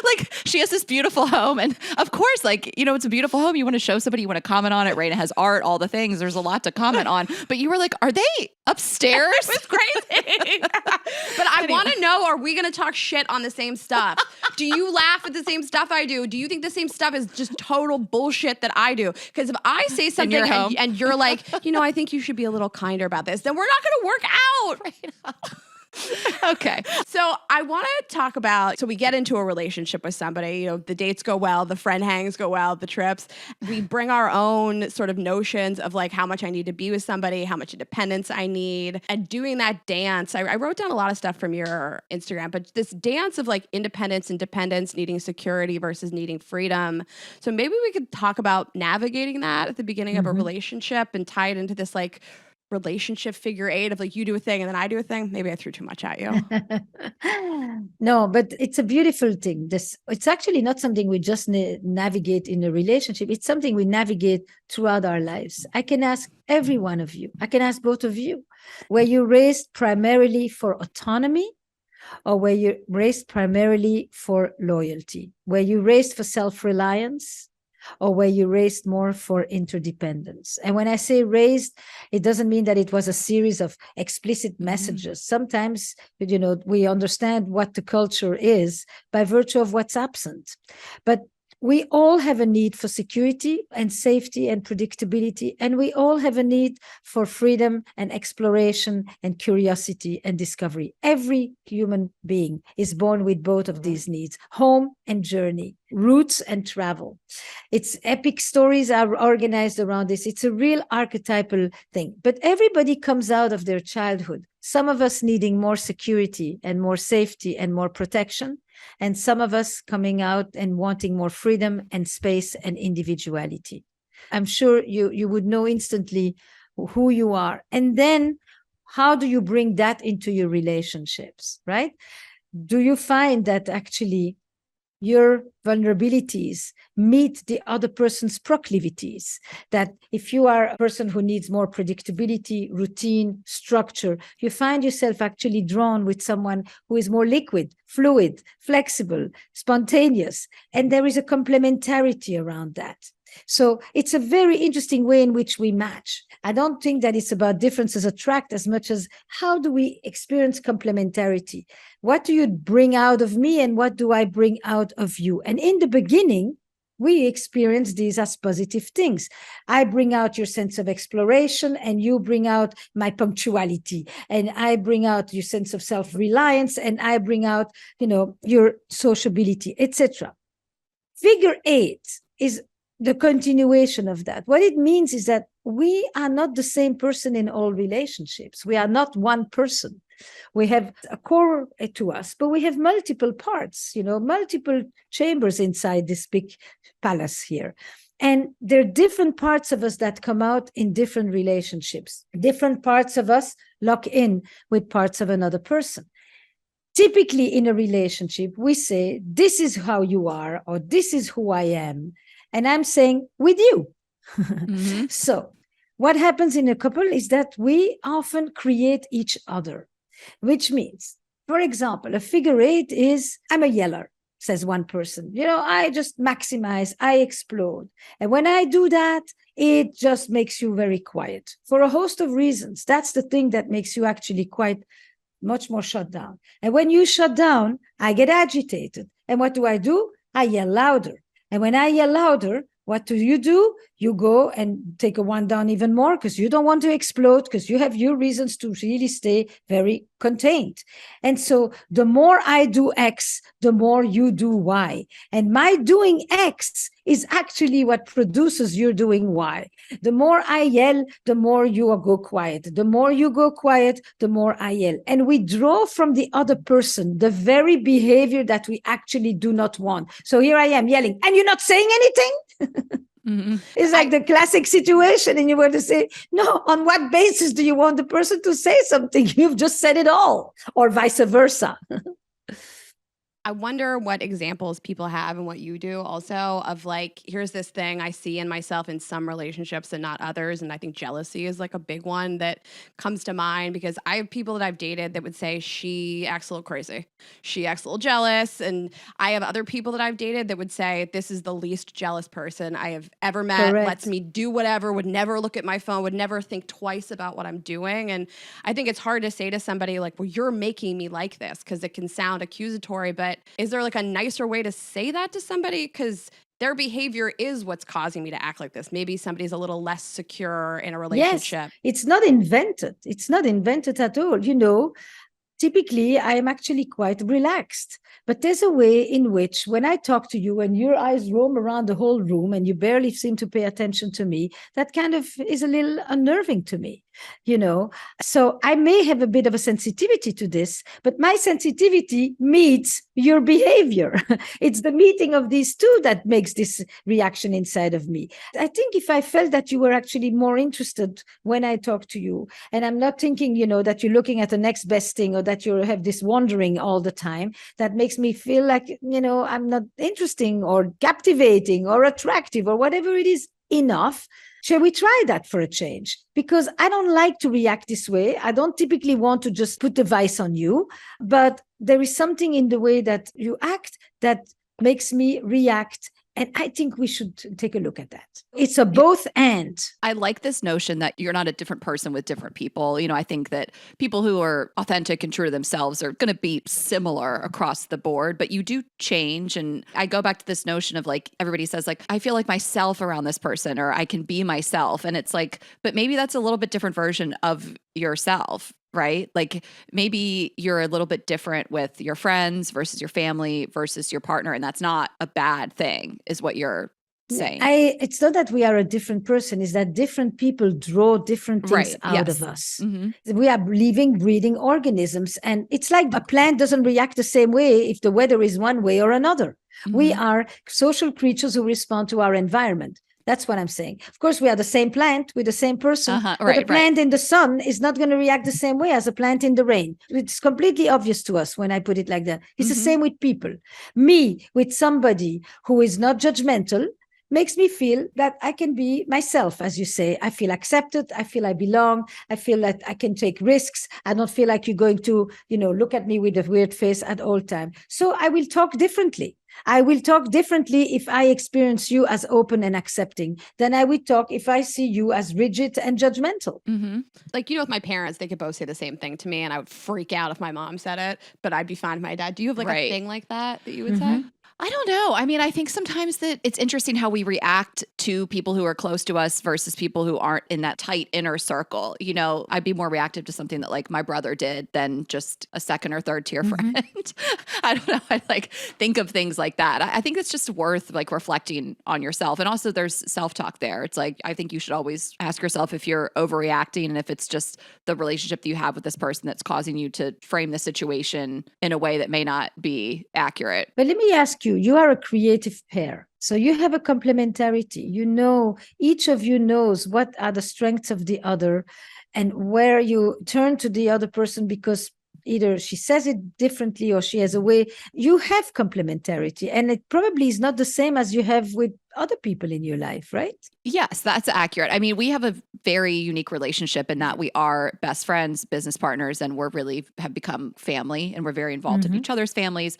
Like she has this beautiful home. And of course, like, you know, it's a beautiful home. You want to show somebody, you want to comment on it. Raina has art, all the things. There's a lot to comment on. But you were like, are they upstairs? It's crazy. But I want to know, are we going to talk shit on the same stuff? Do you laugh at the same stuff I do? Do you think the same stuff is just total bullshit that I do? Because if I say something and you're like, you know, I think you should be a little kinder about this, then we're not going to work out. Okay. So I want to talk about, so we get into a relationship with somebody, the dates go well, the friend hangs go well, the trips. We bring our own sort of notions of like how much I need to be with somebody, how much independence I need. And doing that dance, I wrote down a lot of stuff from your Instagram, but this dance of like independence, needing security versus needing freedom. So maybe we could talk about navigating that at the beginning of a relationship and tie it into this like relationship figure eight of like you do a thing and then I do a thing. Maybe I threw too much at you. No, but it's a beautiful thing. It's actually not something we just navigate in a relationship. It's something we navigate throughout our lives. I can ask every one of you. I can ask both of you. Were you raised primarily for autonomy, or were you raised primarily for loyalty? Were you raised for self-reliance, or were you raised more for interdependence? And when I say raised, it doesn't mean that it was a series of explicit messages. Sometimes, we understand what the culture is by virtue of what's absent. But we all have a need for security and safety and predictability, and we all have a need for freedom and exploration and curiosity and discovery. Every human being is born with both of these needs: home and journey, roots and travel. Its epic stories are organized around this. It's a real archetypal thing. But everybody comes out of their childhood, some of us needing more security and more safety and more protection, and some of us coming out and wanting more freedom and space and individuality. I'm sure you would know instantly who you are. And then how do you bring that into your relationships, right? Do you find that actually your vulnerabilities meet the other person's proclivities? That if you are a person who needs more predictability, routine, structure, you find yourself actually drawn with someone who is more liquid, fluid, flexible, spontaneous, and there is a complementarity around that. So it's a very interesting way in which we match. I don't think that it's about differences attract as much as how do we experience complementarity? What do you bring out of me and what do I bring out of you? And in the beginning, we experience these as positive things. I bring out your sense of exploration and you bring out my punctuality, and I bring out your sense of self-reliance, and I bring out, your sociability, etc. Figure 8 is the continuation of that. What it means is that we are not the same person in all relationships. We are not one person. We have a core to us, but we have multiple parts, multiple chambers inside this big palace here. And there are different parts of us that come out in different relationships. Different parts of us lock in with parts of another person. Typically in a relationship, we say, this is how you are, or this is who I am. And I'm saying with you. Mm-hmm. So what happens in a couple is that we often create each other, which means, for example, a figure 8 is, I'm a yeller, says one person. I just maximize, I explode. And when I do that, it just makes you very quiet for a host of reasons. That's the thing that makes you actually quite much more shut down. And when you shut down, I get agitated. And what do? I yell louder. And when I yell louder, what do? You go and take a one down even more because you don't want to explode, because you have your reasons to really stay very contained. And so the more I do X, the more you do Y. And my doing X is actually what produces your doing Y. The more I yell, the more you go quiet. The more you go quiet, the more I yell. And we draw from the other person the very behavior that we actually do not want. So here I am yelling, and you're not saying anything? Mm-hmm. It's like the classic situation, and you were to say, no, on what basis do you want the person to say something? You've just said it all, or vice versa. I wonder what examples people have and what you do also of like, here's this thing I see in myself in some relationships and not others. And I think jealousy is like a big one that comes to mind, because I have people that I've dated that would say she acts a little crazy. She acts a little jealous. And I have other people that I've dated that would say, this is the least jealous person I have ever met. Correct. Lets me do whatever, would never look at my phone, would never think twice about what I'm doing. And I think it's hard to say to somebody like, well, you're making me like this, because it can sound accusatory, but is there like a nicer way to say that to somebody? Because their behavior is what's causing me to act like this. Maybe somebody's a little less secure in a relationship. Yes, it's not invented. It's not invented at all. typically I am actually quite relaxed. But there's a way in which when I talk to you and your eyes roam around the whole room and you barely seem to pay attention to me, that kind of is a little unnerving to me, you know. So I may have a bit of a sensitivity to this, but my sensitivity meets your behavior. It's the meeting of these two that makes this reaction inside of me. I think if I felt that you were actually more interested when I talk to you, and I'm not thinking, that you're looking at the next best thing or that you have this wandering all the time, that makes me feel like, I'm not interesting or captivating or attractive or whatever it is enough. Shall we try that for a change? Because I don't like to react this way. I don't typically want to just put the vice on you, but there is something in the way that you act that makes me react. And I think we should take a look at that. It's a both and. I like this notion that you're not a different person with different people. I think that people who are authentic and true to themselves are going to be similar across the board, but you do change. And I go back to this notion of like, everybody says like, I feel like myself around this person, or I can be myself. And it's like, but maybe that's a little bit different version of yourself. Right? Like maybe you're a little bit different with your friends versus your family versus your partner. And that's not a bad thing, is what you're saying. It's not that we are a different person, it's that different people draw different things out of us. Mm-hmm. We are living, breathing organisms. And it's like a plant doesn't react the same way if the weather is one way or another. Mm-hmm. We are social creatures who respond to our environment. That's what I'm saying. Of course, we are the same plant with the same person, but a plant in the sun is not going to react the same way as a plant in the rain. It's completely obvious to us when I put it like that. It's the same with people. Me with somebody who is not judgmental makes me feel that I can be myself, as you say. I feel accepted. I feel I belong. I feel that I can take risks. I don't feel like you're going to, look at me with a weird face at all time. So I will talk differently. I will talk differently if I experience you as open and accepting than I would talk if I see you as rigid and judgmental. Mm-hmm. Like, with my parents, they could both say the same thing to me and I would freak out if my mom said it, but I'd be fine with my dad. Do you have like a thing like that you would say? I don't know. I mean, I think sometimes that it's interesting how we react to people who are close to us versus people who aren't in that tight inner circle. I'd be more reactive to something that like my brother did than just a second or third tier friend. I don't know. I like think of things like that. I think it's just worth like reflecting on yourself. And also there's self-talk there. It's like, I think you should always ask yourself if you're overreacting and if it's just the relationship that you have with this person that's causing you to frame the situation in a way that may not be accurate. But let me ask you, you are a creative pair. So you have a complementarity. Each of you knows what are the strengths of the other and where you turn to the other person because either she says it differently or she has a way. You have complementarity, and it probably is not the same as you have with other people in your life, right? Yes, that's accurate. I mean, we have a very unique relationship in that we are best friends, business partners, and we're really have become family, and we're very involved in each other's families.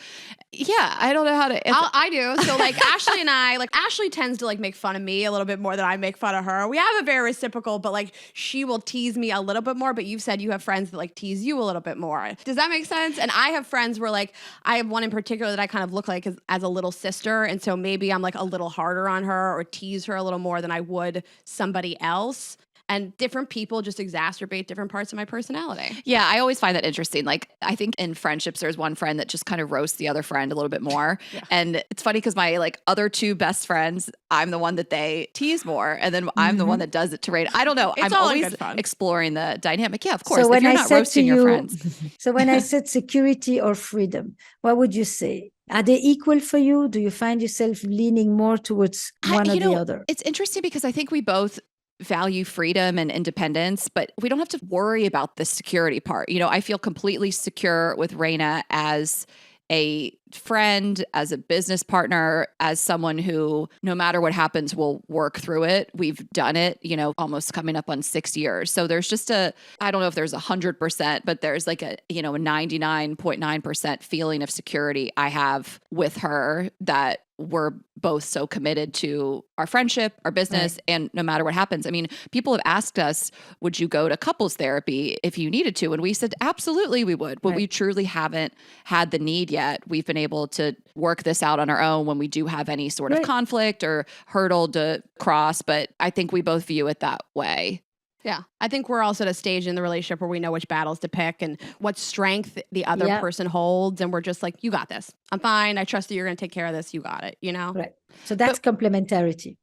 Yeah, I don't know how to. I do. So like Ashley and I, like Ashley tends to like make fun of me a little bit more than I make fun of her. We have a very reciprocal, but like she will tease me a little bit more. But you've said you have friends that like tease you a little bit more. Does that make sense? And I have friends where like I have one in particular that I kind of look like as a little sister, and so maybe I'm like a little harder on her or tease her a little more than I would somebody else. And different people just exacerbate different parts of my personality. Yeah, I always find that interesting. Like, I think in friendships, there's one friend that just kind of roasts the other friend a little bit more. Yeah. And it's funny because my like other two best friends, I'm the one that they tease more. And then I'm the one that does it to rate. I don't know. I'm always exploring the dynamic. Yeah, of course. So if you're not roasting your friends. So when I said security or freedom, what would you say? Are they equal for you? Do you find yourself leaning more towards one or the other? It's interesting because I think we both value freedom and independence, but we don't have to worry about the security part. I feel completely secure with Raina as a friend, as a business partner, as someone who, no matter what happens, will work through it. We've done it, almost coming up on 6 years. So there's just I don't know if there's 100%, but there's like a 99.9% feeling of security I have with her that we're both so committed to our friendship, our business, and no matter what happens. I mean, people have asked us, would you go to couples therapy if you needed to? And we said, absolutely we would, but we truly haven't had the need yet. We've been able to work this out on our own when we do have any sort of conflict or hurdle to cross. But I think we both view it that way. Yeah. I think we're also at a stage in the relationship where we know which battles to pick and what strength the other Yeah. person holds. And we're just like, you got this. I'm fine. I trust that you're going to take care of this. You got it, you know? Right. So that's complementarity.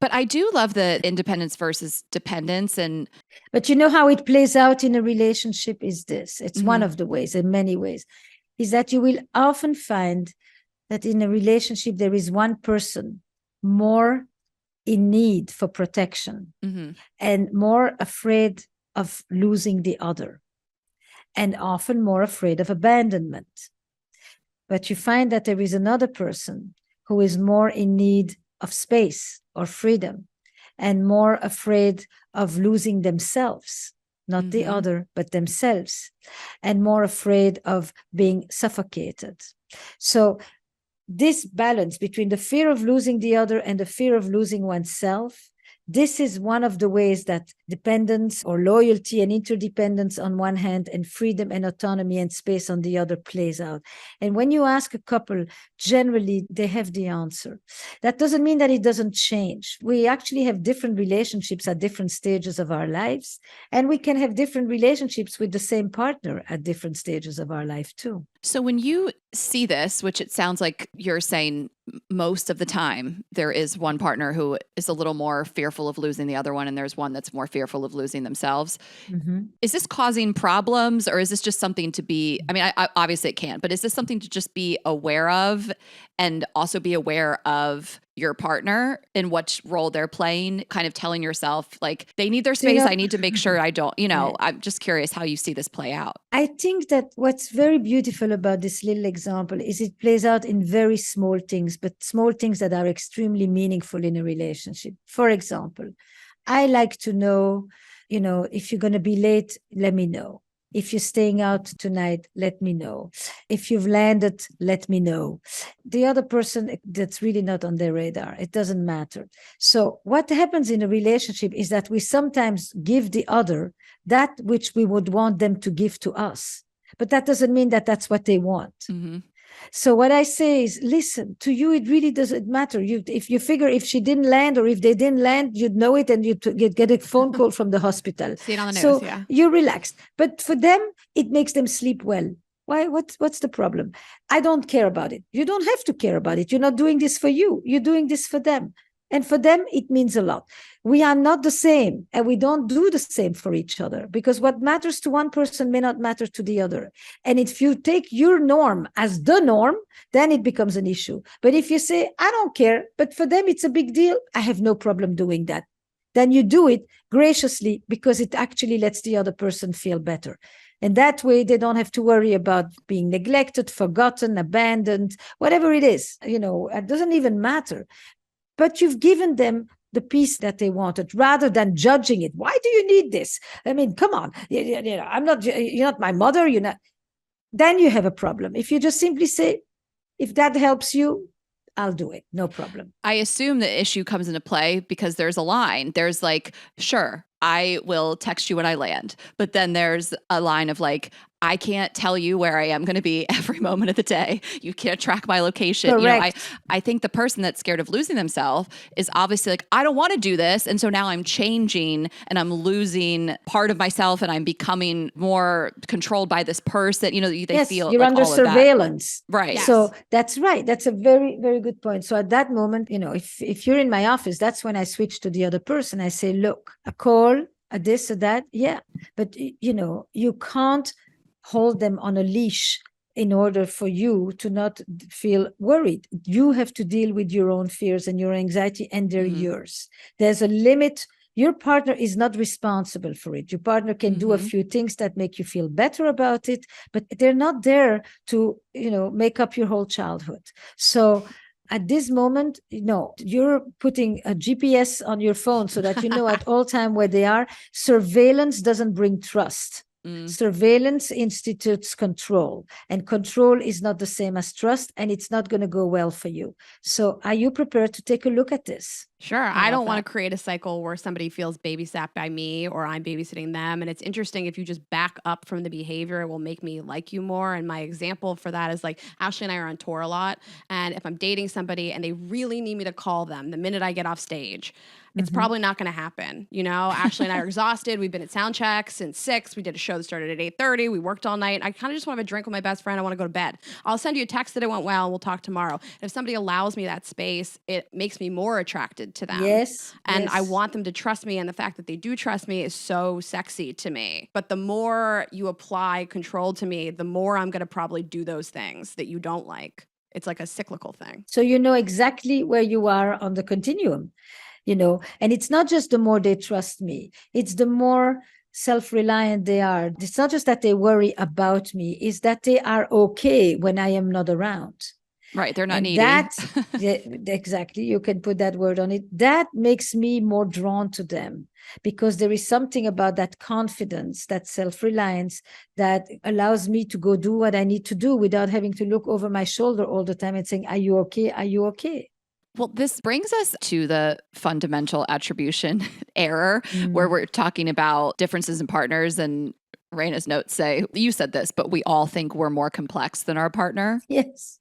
But I do love the independence versus dependence. And But you know how it plays out in a relationship is this. It's one Mhm. of the ways, in many ways, is that you will often find that in a relationship, there is one person more in need for protection Mhm. and more afraid of losing the other, and often more afraid of abandonment. But you find that there is another person who is more in need of space or freedom and more afraid of losing themselves, not the Mhm. other, but themselves, and more afraid of being suffocated. So this balance between the fear of losing the other and the fear of losing oneself, this is one of the ways that dependence or loyalty and interdependence on one hand and freedom and autonomy and space on the other plays out. And when you ask a couple, generally they have the answer. That doesn't mean that it doesn't change. We actually have different relationships at different stages of our lives, and we can have different relationships with the same partner at different stages of our life too. So when you see this, which it sounds like you're saying most of the time, there is one partner who is a little more fearful of losing the other one, and there's one that's more fearful of losing themselves. Mm-hmm. Is this causing problems, or is this just something to be, I mean, I obviously it can, but is this something to just be aware of and also be aware of your partner and what role they're playing, kind of telling yourself like they need their So, you space. know- I need to make sure I don't, Right. I'm just curious how you see this play out. I think that what's very beautiful about this little example is it plays out in very small things, but small things that are extremely meaningful in a relationship. For example, I like to know, if you're going to be late, let me know. If you're staying out tonight, let me know. If you've landed, let me know. The other person, that's really not on their radar. It doesn't matter. So what happens in a relationship is that we sometimes give the other that which we would want them to give to us. But that doesn't mean that that's what they want. Mm-hmm. So what I say is, listen, to you, it really doesn't matter. If you figure if she didn't land or if they didn't land, you'd know it and you'd get a phone call from the hospital. See it on the news, So yeah. you're relaxed. But for them, it makes them sleep well. Why? What's the problem? I don't care about it. You don't have to care about it. You're not doing this for you. You're doing this for them. And for them, it means a lot. We are not the same, and we don't do the same for each other, because what matters to one person may not matter to the other. And if you take your norm as the norm, then it becomes an issue. But if you say, I don't care, but for them it's a big deal, I have no problem doing that, then you do it graciously because it actually lets the other person feel better. And that way they don't have to worry about being neglected, forgotten, abandoned, whatever it is. It doesn't even matter. But you've given them the peace that they wanted, rather than judging it. Why do you need this? I mean, come on. You're not my mother. You're not. Then you have a problem. If you just simply say, if that helps you, I'll do it. No problem. I assume the issue comes into play because there's a line. There's like, sure, I will text you when I land. But then there's a line of like, I can't tell you where I am going to be every moment of the day. You can't track my location. Correct. I think the person that's scared of losing themselves is obviously like, I don't want to do this. And so now I'm changing and I'm losing part of myself and I'm becoming more controlled by this person. They Yes, feel you're like under all of that. surveillance. Right. Yes. So that's right. That's a very, very good point. So at that moment, if you're in my office, that's when I switch to the other person. I say, look, a call, a this or that. Yeah. But, you can't hold them on a leash in order for you to not feel worried. You have to deal with your own fears and your anxiety, and they're yours. There's a limit. Your partner is not responsible for it. Your partner can do a few things that make you feel better about it, but they're not there to, make up your whole childhood. So at this moment, you're putting a GPS on your phone so that you know at all time where they are. Surveillance doesn't bring trust. Surveillance institutes control, and control is not the same as trust, and it's not going to go well for you. So are you prepared to take a look at this? Sure. I don't want to create a cycle where somebody feels babysat by me or I'm babysitting them. And it's interesting, if you just back up from the behavior, it will make me like you more. And my example for that is like Ashley and I are on tour a lot. And if I'm dating somebody and they really need me to call them the minute I get off stage, it's probably not going to happen. You know, Ashley and I are exhausted. We've been at sound check since 6. We did a show that started at 8:30. We worked all night. I kind of just want to have a drink with my best friend. I want to go to bed. I'll send you a text that it went well. We'll talk tomorrow. And if somebody allows me that space, it makes me more attracted to them. Yes. And yes. I want them to trust me. And the fact that they do trust me is so sexy to me. But the more you apply control to me, the more I'm going to probably do those things that you don't like. It's like a cyclical thing. So you know exactly where you are on the continuum, you know, and it's not just the more they trust me, it's the more self-reliant they are. It's not just that they worry about me, it's that they are okay when I am not around. Right. They're not And needy. that, exactly, you can put that word on it. That makes me more drawn to them because there is something about that confidence, that self-reliance that allows me to go do what I need to do without having to look over my shoulder all the time and saying, are you okay? Are you okay? Well, this brings us to the fundamental attribution error, where we're talking about differences in partners. And Raina's notes say, you said this, but we all think we're more complex than our partner. Yes.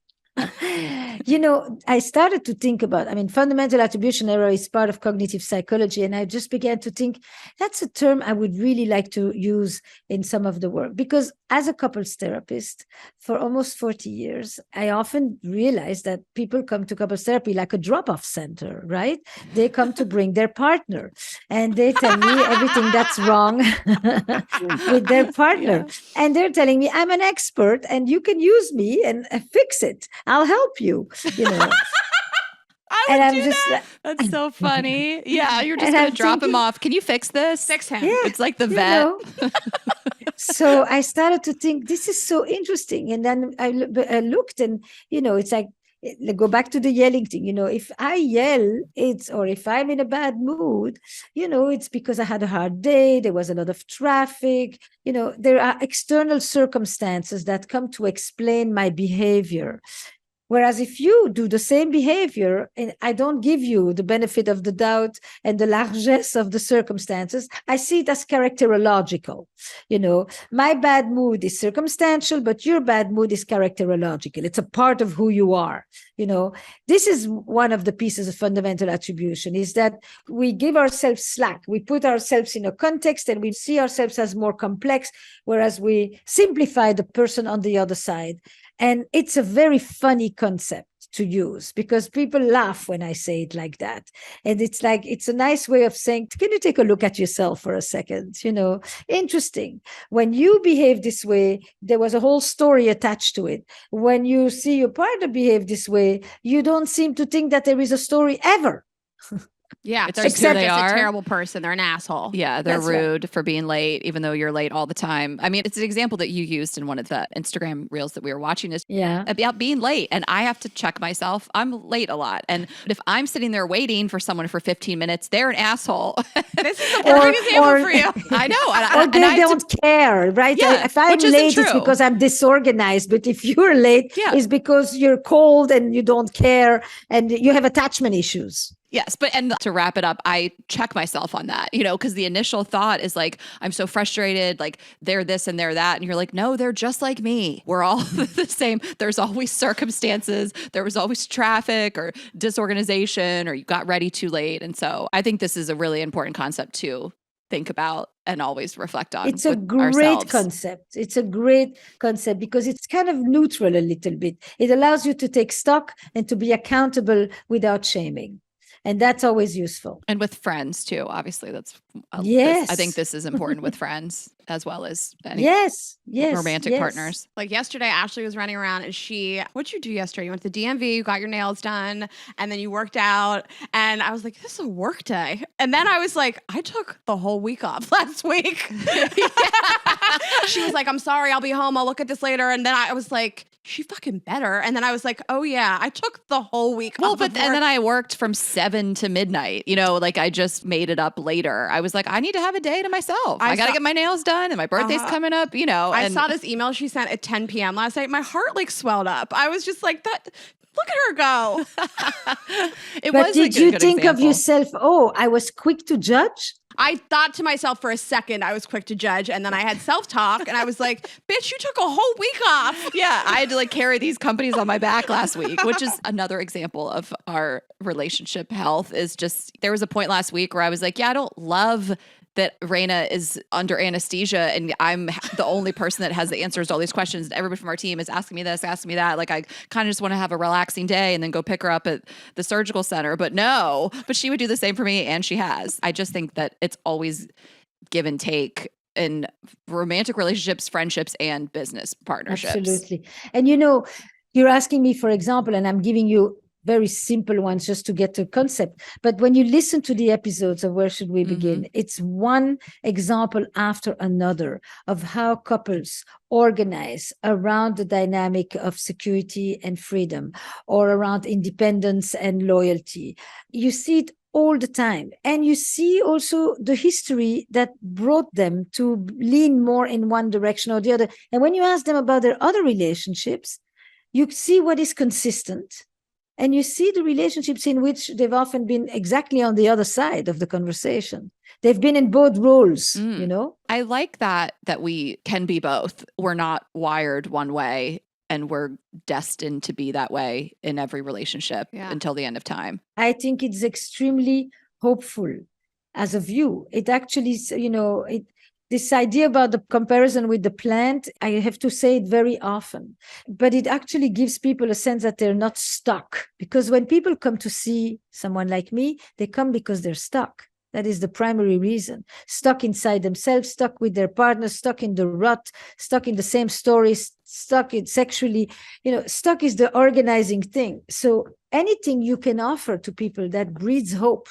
You know, I started to think about, fundamental attribution error is part of cognitive psychology. And I just began to think that's a term I would really like to use in some of the work, because as a couples therapist for almost 40 years, I often realize that people come to couples therapy like a drop-off center, right? They come to bring their partner and they tell me everything that's wrong with their partner. Yeah. And they're telling me, I'm an expert and you can use me and fix it. I'll help you, you know. That's so funny. Yeah, you're just going to drop him off. Can you fix this? Fix him. Yeah, it's like the vet. So I started to think, this is so interesting. And then I looked and, you know, it's like, go back to the yelling thing. You know, if I yell, or if I'm in a bad mood, you know, it's because I had a hard day. There was a lot of traffic. You know, there are external circumstances that come to explain my behavior. Whereas if you do the same behavior and I don't give you the benefit of the doubt and the largesse of the circumstances, I see it as characterological. You know, my bad mood is circumstantial, but your bad mood is characterological. It's a part of who you are. You know, this is one of the pieces of fundamental attribution, is that we give ourselves slack. We put ourselves in a context and we see ourselves as more complex, whereas we simplify the person on the other side. And it's a very funny concept to use because people laugh when I say it like that. And it's like, it's a nice way of saying, can you take a look at yourself for a second? You know, interesting. When you behave this way, there was a whole story attached to it. When you see your partner behave this way, you don't seem to think that there is a story ever. Yeah, it's just who they are. A terrible person. They're an asshole. Yeah, they're rude for being late, even though you're late all the time. I mean, it's an example that you used in one of the Instagram reels that we were watching is about being late. And I have to check myself. I'm late a lot. And if I'm sitting there waiting for someone for 15 minutes, they're an asshole. This is a perfect example for you. I know. Or they don't care, right? Yeah, if I'm late, it's because I'm disorganized. But if you're late, it's because you're cold and you don't care and you have attachment issues. Yes. And to wrap it up, I check myself on that, you know, because the initial thought is like, I'm so frustrated, like they're this and they're that. And you're like, no, they're just like me. We're all the same. There's always circumstances. There was always traffic or disorganization or you got ready too late. And so I think this is a really important concept to think about and always reflect on. It's a great concept. It's a great concept because it's kind of neutral a little bit. It allows you to take stock and to be accountable without shaming. And that's always useful. And with friends too, obviously that's, yes. I think this is important with friends as well as any romantic partners. Like yesterday, Ashley was running around and what'd you do yesterday? You went to the DMV, you got your nails done, and then you worked out. And I was like, this is a work day. And then I was like, I took the whole week off last week. She was like, I'm sorry, I'll be home. I'll look at this later. And then I was like, she fucking better. And then I was like, oh yeah, I took the whole week off. And then I worked from 7 to midnight, you know, like I just made it up later. I was like, I need to have a day to myself. I got to get my nails done and my birthday's coming up, you know. I saw this email she sent at 10 p.m. last night. My heart like swelled up. I was just like, look at her go. But did you think of yourself, I was quick to judge? I thought to myself for a second, I was quick to judge. And then I had self-talk and I was like, bitch, you took a whole week off. Yeah, I had to like carry these companies on my back last week, which is another example of our relationship health. Is just, there was a point last week where I was like, yeah, I don't love that Raina is under anesthesia and I'm the only person that has the answers to all these questions. Everybody from our team is asking me this, asking me that. Like, I kind of just want to have a relaxing day and then go pick her up at the surgical center. But she would do the same for me, and she has. I just think that it's always give and take in romantic relationships, friendships, and business partnerships. Absolutely. And you're asking me, for example, and I'm giving you very simple ones just to get the concept. But when you listen to the episodes of Where Should We Begin, it's one example after another of how couples organize around the dynamic of security and freedom, or around independence and loyalty. You see it all the time. And you see also the history that brought them to lean more in one direction or the other. And when you ask them about their other relationships, you see what is consistent. And you see the relationships in which they've often been exactly on the other side of the conversation. They've been in both roles, I like that we can be both. We're not wired one way, and we're destined to be that way in every relationship until the end of time. I think it's extremely hopeful as a view. It actually, this idea about the comparison with the plant, I have to say it very often, but it actually gives people a sense that they're not stuck. Because when people come to see someone like me, they come because they're stuck. That is the primary reason. Stuck inside themselves, stuck with their partner, stuck in the rut, stuck in the same stories, stuck in sexually, stuck is the organizing thing. So anything you can offer to people that breeds hope.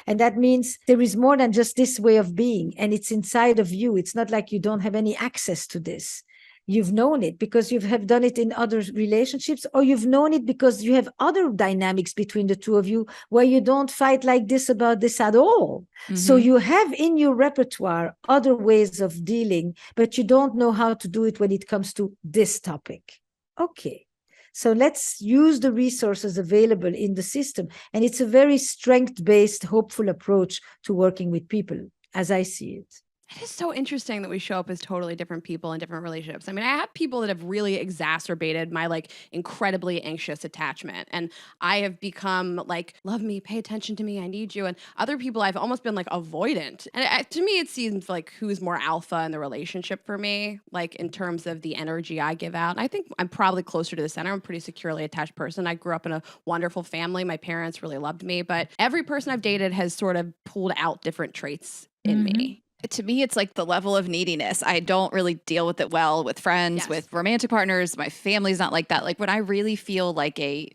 And that means there is more than just this way of being, and it's inside of you. It's not like you don't have any access to this. You've known it because you have done it in other relationships, or you've known it because you have other dynamics between the two of you where you don't fight like this about this at all. So you have in your repertoire other ways of dealing, but you don't know how to do it when it comes to this topic. Okay. So let's use the resources available in the system. And it's a very strength-based, hopeful approach to working with people, as I see it. It is so interesting that we show up as totally different people in different relationships. I mean, I have people that have really exacerbated my incredibly anxious attachment. And I have become love me, pay attention to me, I need you. And other people, I've almost been avoidant. And to me, it seems like who's more alpha in the relationship for me, in terms of the energy I give out. And I think I'm probably closer to the center. I'm a pretty securely attached person. I grew up in a wonderful family. My parents really loved me. But every person I've dated has sort of pulled out different traits in me. To me, it's the level of neediness. I don't really deal with it well with friends, with romantic partners. My family's not like that. When I really feel a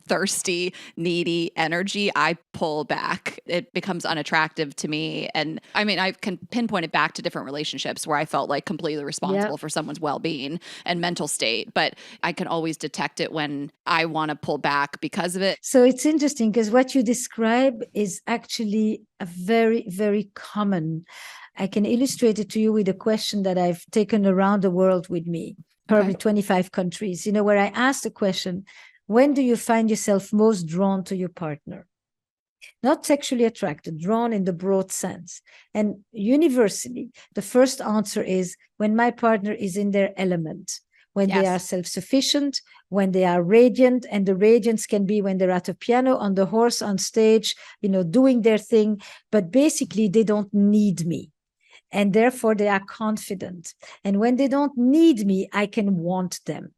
thirsty, needy energy, I pull back. It becomes unattractive to me. And I mean, I can pinpoint it back to different relationships where I felt completely responsible for someone's well-being and mental state. But I can always detect it when I want to pull back because of it. So it's interesting because what you describe is actually a very, very common. I can illustrate it to you with a question that I've taken around the world with me, probably 25 countries, where I asked the question, when do you find yourself most drawn to your partner? Not sexually attracted, drawn in the broad sense. And universally, the first answer is when my partner is in their element, when they are self-sufficient, when they are radiant, and the radiance can be when they're at a piano, on the horse, on stage, doing their thing, but basically they don't need me. And therefore they are confident. And when they don't need me, I can want them.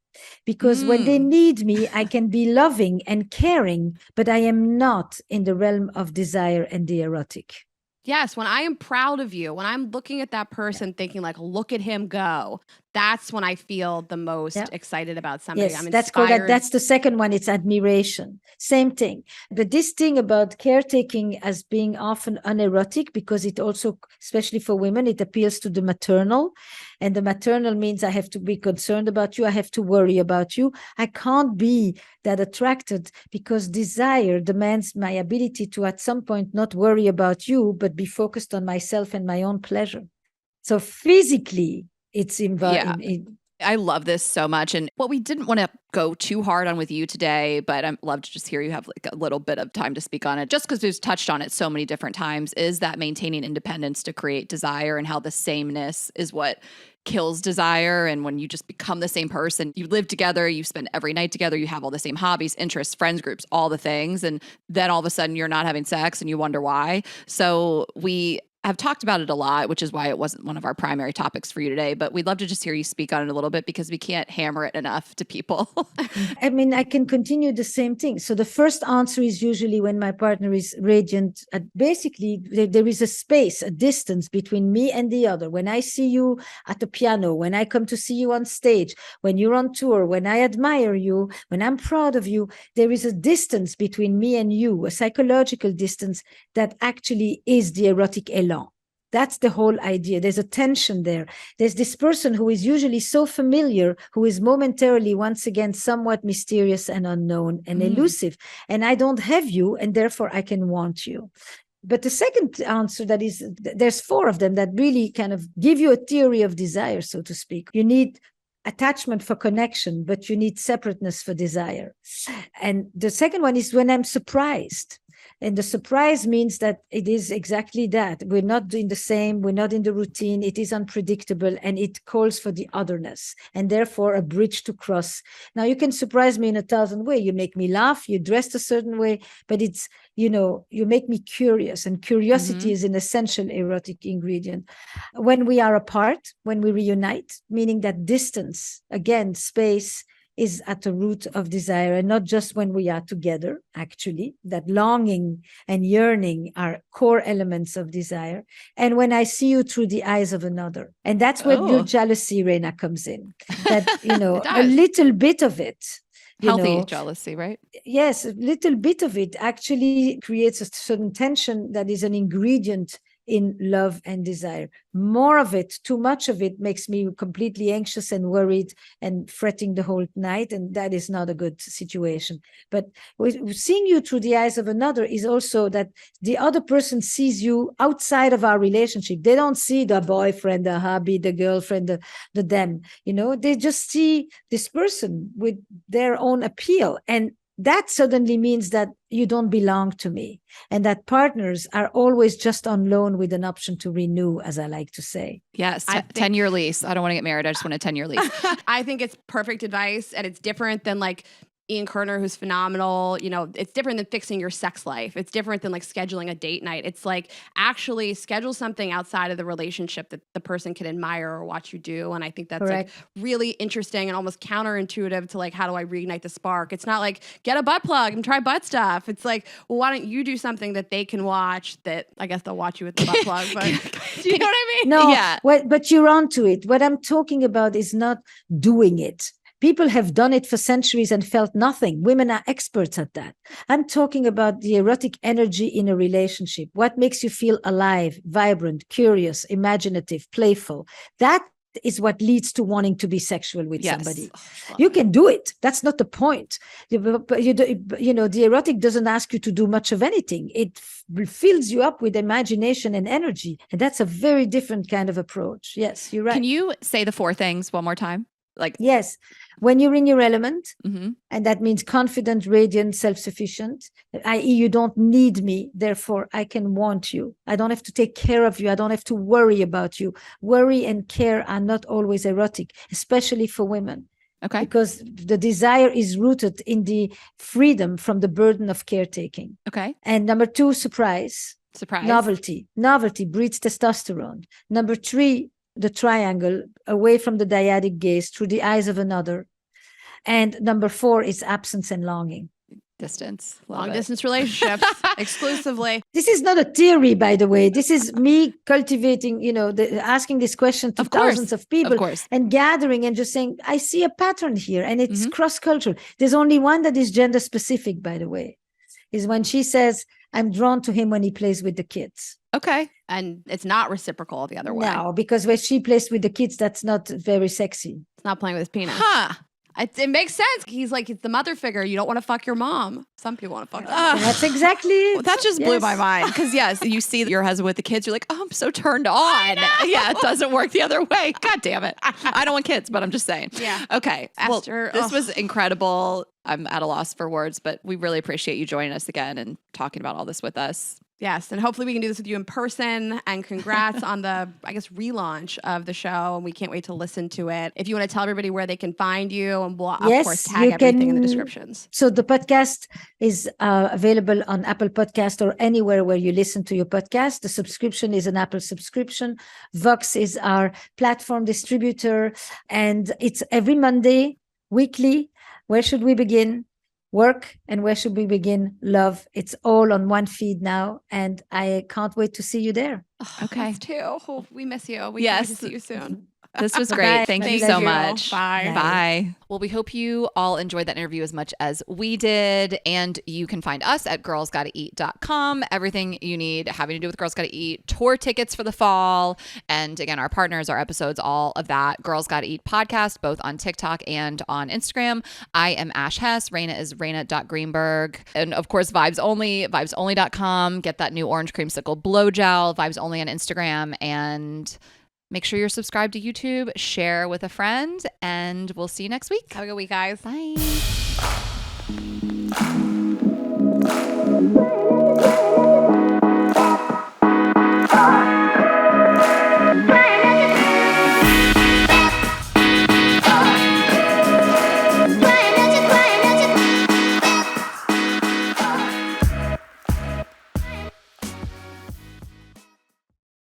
Because when they need me, I can be loving and caring, but I am not in the realm of desire and the erotic. Yes, when I am proud of you, when I'm looking at that person thinking look at him go, that's when I feel the most excited about somebody. Yes, I'm that's inspired. That's the second one. It's admiration. Same thing. But this thing about caretaking as being often unerotic, because it also, especially for women, it appeals to the maternal. And the maternal means I have to be concerned about you. I have to worry about you. I can't be that attracted because desire demands my ability to at some point not worry about you, but be focused on myself and my own pleasure. So physically, it's I love this so much. And what we didn't want to go too hard on with you today, but I'd love to just hear you have like a little bit of time to speak on it, just because we've touched on it so many different times, is that maintaining independence to create desire, and how the sameness is what kills desire. And when you just become the same person, you live together, you spend every night together, you have all the same hobbies, interests, friends groups, all the things. And then all of a sudden you're not having sex and you wonder why. So we have talked about it a lot, which is why it wasn't one of our primary topics for you today, but we'd love to just hear you speak on it a little bit, because we can't hammer it enough to people. I mean, I can continue the same thing. So the first answer is usually when my partner is radiant. Basically, there is a space, a distance between me and the other. When I see you at the piano, when I come to see you on stage, when you're on tour, when I admire you, when I'm proud of you, there is a distance between me and you, a psychological distance that actually is the erotic elan. That's the whole idea. There's a tension there. There's this person who is usually so familiar, who is momentarily, once again, somewhat mysterious and unknown and elusive. And I don't have you, and therefore I can want you. But the second answer, that is, there's 4 of them that really kind of give you a theory of desire, so to speak. You need attachment for connection, but you need separateness for desire. And the second one is when I'm surprised. And the surprise means that it is exactly that. We're not doing the same. We're not in the routine. It is unpredictable, and it calls for the otherness, and therefore a bridge to cross. Now, you can surprise me in 1,000 ways. You make me laugh. You dressed a certain way, but it's, you make me curious, and curiosity is an essential erotic ingredient. When we are apart, when we reunite, meaning that distance, again, space, is at the root of desire, and not just when we are together, actually, that longing and yearning are core elements of desire. And when I see you through the eyes of another, and that's where your jealousy, Reina, comes in, that, a little bit of it, healthy jealousy, right? Yes, a little bit of it actually creates a certain tension that is an ingredient in love and desire. More of it, too much of it, makes me completely anxious and worried and fretting the whole night, and that is not a good situation. But seeing you through the eyes of another is also that the other person sees you outside of our relationship. They don't see the boyfriend, the hubby, the girlfriend, the them. They just see this person with their own appeal, and that suddenly means that you don't belong to me, and that partners are always just on loan with an option to renew, as I like to say. Yes, 10-year lease. I don't want to get married. I just want a 10-year lease. I think it's perfect advice, and it's different than like Ian Kerner, who's phenomenal. It's different than fixing your sex life. It's different than like scheduling a date night. It's like actually schedule something outside of the relationship that the person can admire or watch you do. And I think that's like really interesting and almost counterintuitive to like, how do I reignite the spark? It's not like get a butt plug and try butt stuff. It's like, well, why don't you do something that they can watch, that I guess they'll watch you with the butt plug, but do you know what I mean? No, yeah. But you're onto it. What I'm talking about is not doing it. People have done it for centuries and felt nothing. Women are experts at that. I'm talking about the erotic energy in a relationship. What makes you feel alive, vibrant, curious, imaginative, playful? That is what leads to wanting to be sexual with somebody. You can do it. That's not the point. The erotic doesn't ask you to do much of anything. It fills you up with imagination and energy. And that's a very different kind of approach. Yes, you're right. Can you say the 4 things one more time? Yes, when you're in your element, and that means confident, radiant, self-sufficient, i.e. you don't need me, therefore I can want you. I don't have to take care of you. I don't have to worry about you. Worry and care are not always erotic, especially for women. Okay. Because the desire is rooted in the freedom from the burden of caretaking. Okay. And number 2, surprise. Novelty. Novelty breeds testosterone. Number 3, the triangle, away from the dyadic gaze, through the eyes of another. And number 4 is absence and longing. Distance. Long distance relationships exclusively. This is not a theory, by the way. This is me cultivating, asking this question to thousands of people and gathering and just saying, I see a pattern here, and it's cross-cultural. There's only one that is gender specific, by the way, is when she says, I'm drawn to him when he plays with the kids. Okay. And it's not reciprocal the other way. No, because when she plays with the kids, that's not very sexy. It's not playing with his penis. Huh. It makes sense. He's like, it's the mother figure. You don't want to fuck your mom. Some people want to fuck their So mom. that's exactly it. Well, that just blew Yes. my mind. Because, yes, you see your husband with the kids. You're like, oh, I'm so turned on. Yeah, it doesn't work the other way. God damn it. I don't want kids, but I'm just saying. Yeah. Okay. Esther, Well, this was incredible. I'm at a loss for words, but we really appreciate you joining us again and talking about all this with us. Yes, and hopefully we can do this with you in person. And congrats on the, I guess, relaunch of the show. And we can't wait to listen to it. If you want to tell everybody where they can find you, and we'll, of Yes, course, tag you everything in the can- descriptions. So the podcast is available on Apple Podcast or anywhere where you listen to your podcast. The subscription is an Apple subscription. Vox is our platform distributor, and it's every Monday, weekly. Where should we begin? Work. And where should we begin? Love. It's all on one feed now, and I can't wait to see you there. Okay. Us too. Oh, we miss you. We Yes. can't wait to see you soon. This was Bye. great. Thank you so Thank you. much. Bye. Bye. Well, we hope you all enjoyed that interview as much as we did. And you can find us at girlsgottaeat.com. Everything you need having to do with Girls Gotta Eat, tour tickets for the fall. And again, our partners, our episodes, all of that. Girls Gotta Eat podcast, both on TikTok and on Instagram. I am Ash Hess. Raina is Raina.Greenberg. And of course, Vibes Only, vibesonly.com. Get that new orange creamsicle blow gel. Vibes Only on Instagram. And make sure you're subscribed to YouTube, share with a friend, and we'll see you next week. Have a good week, guys. Bye.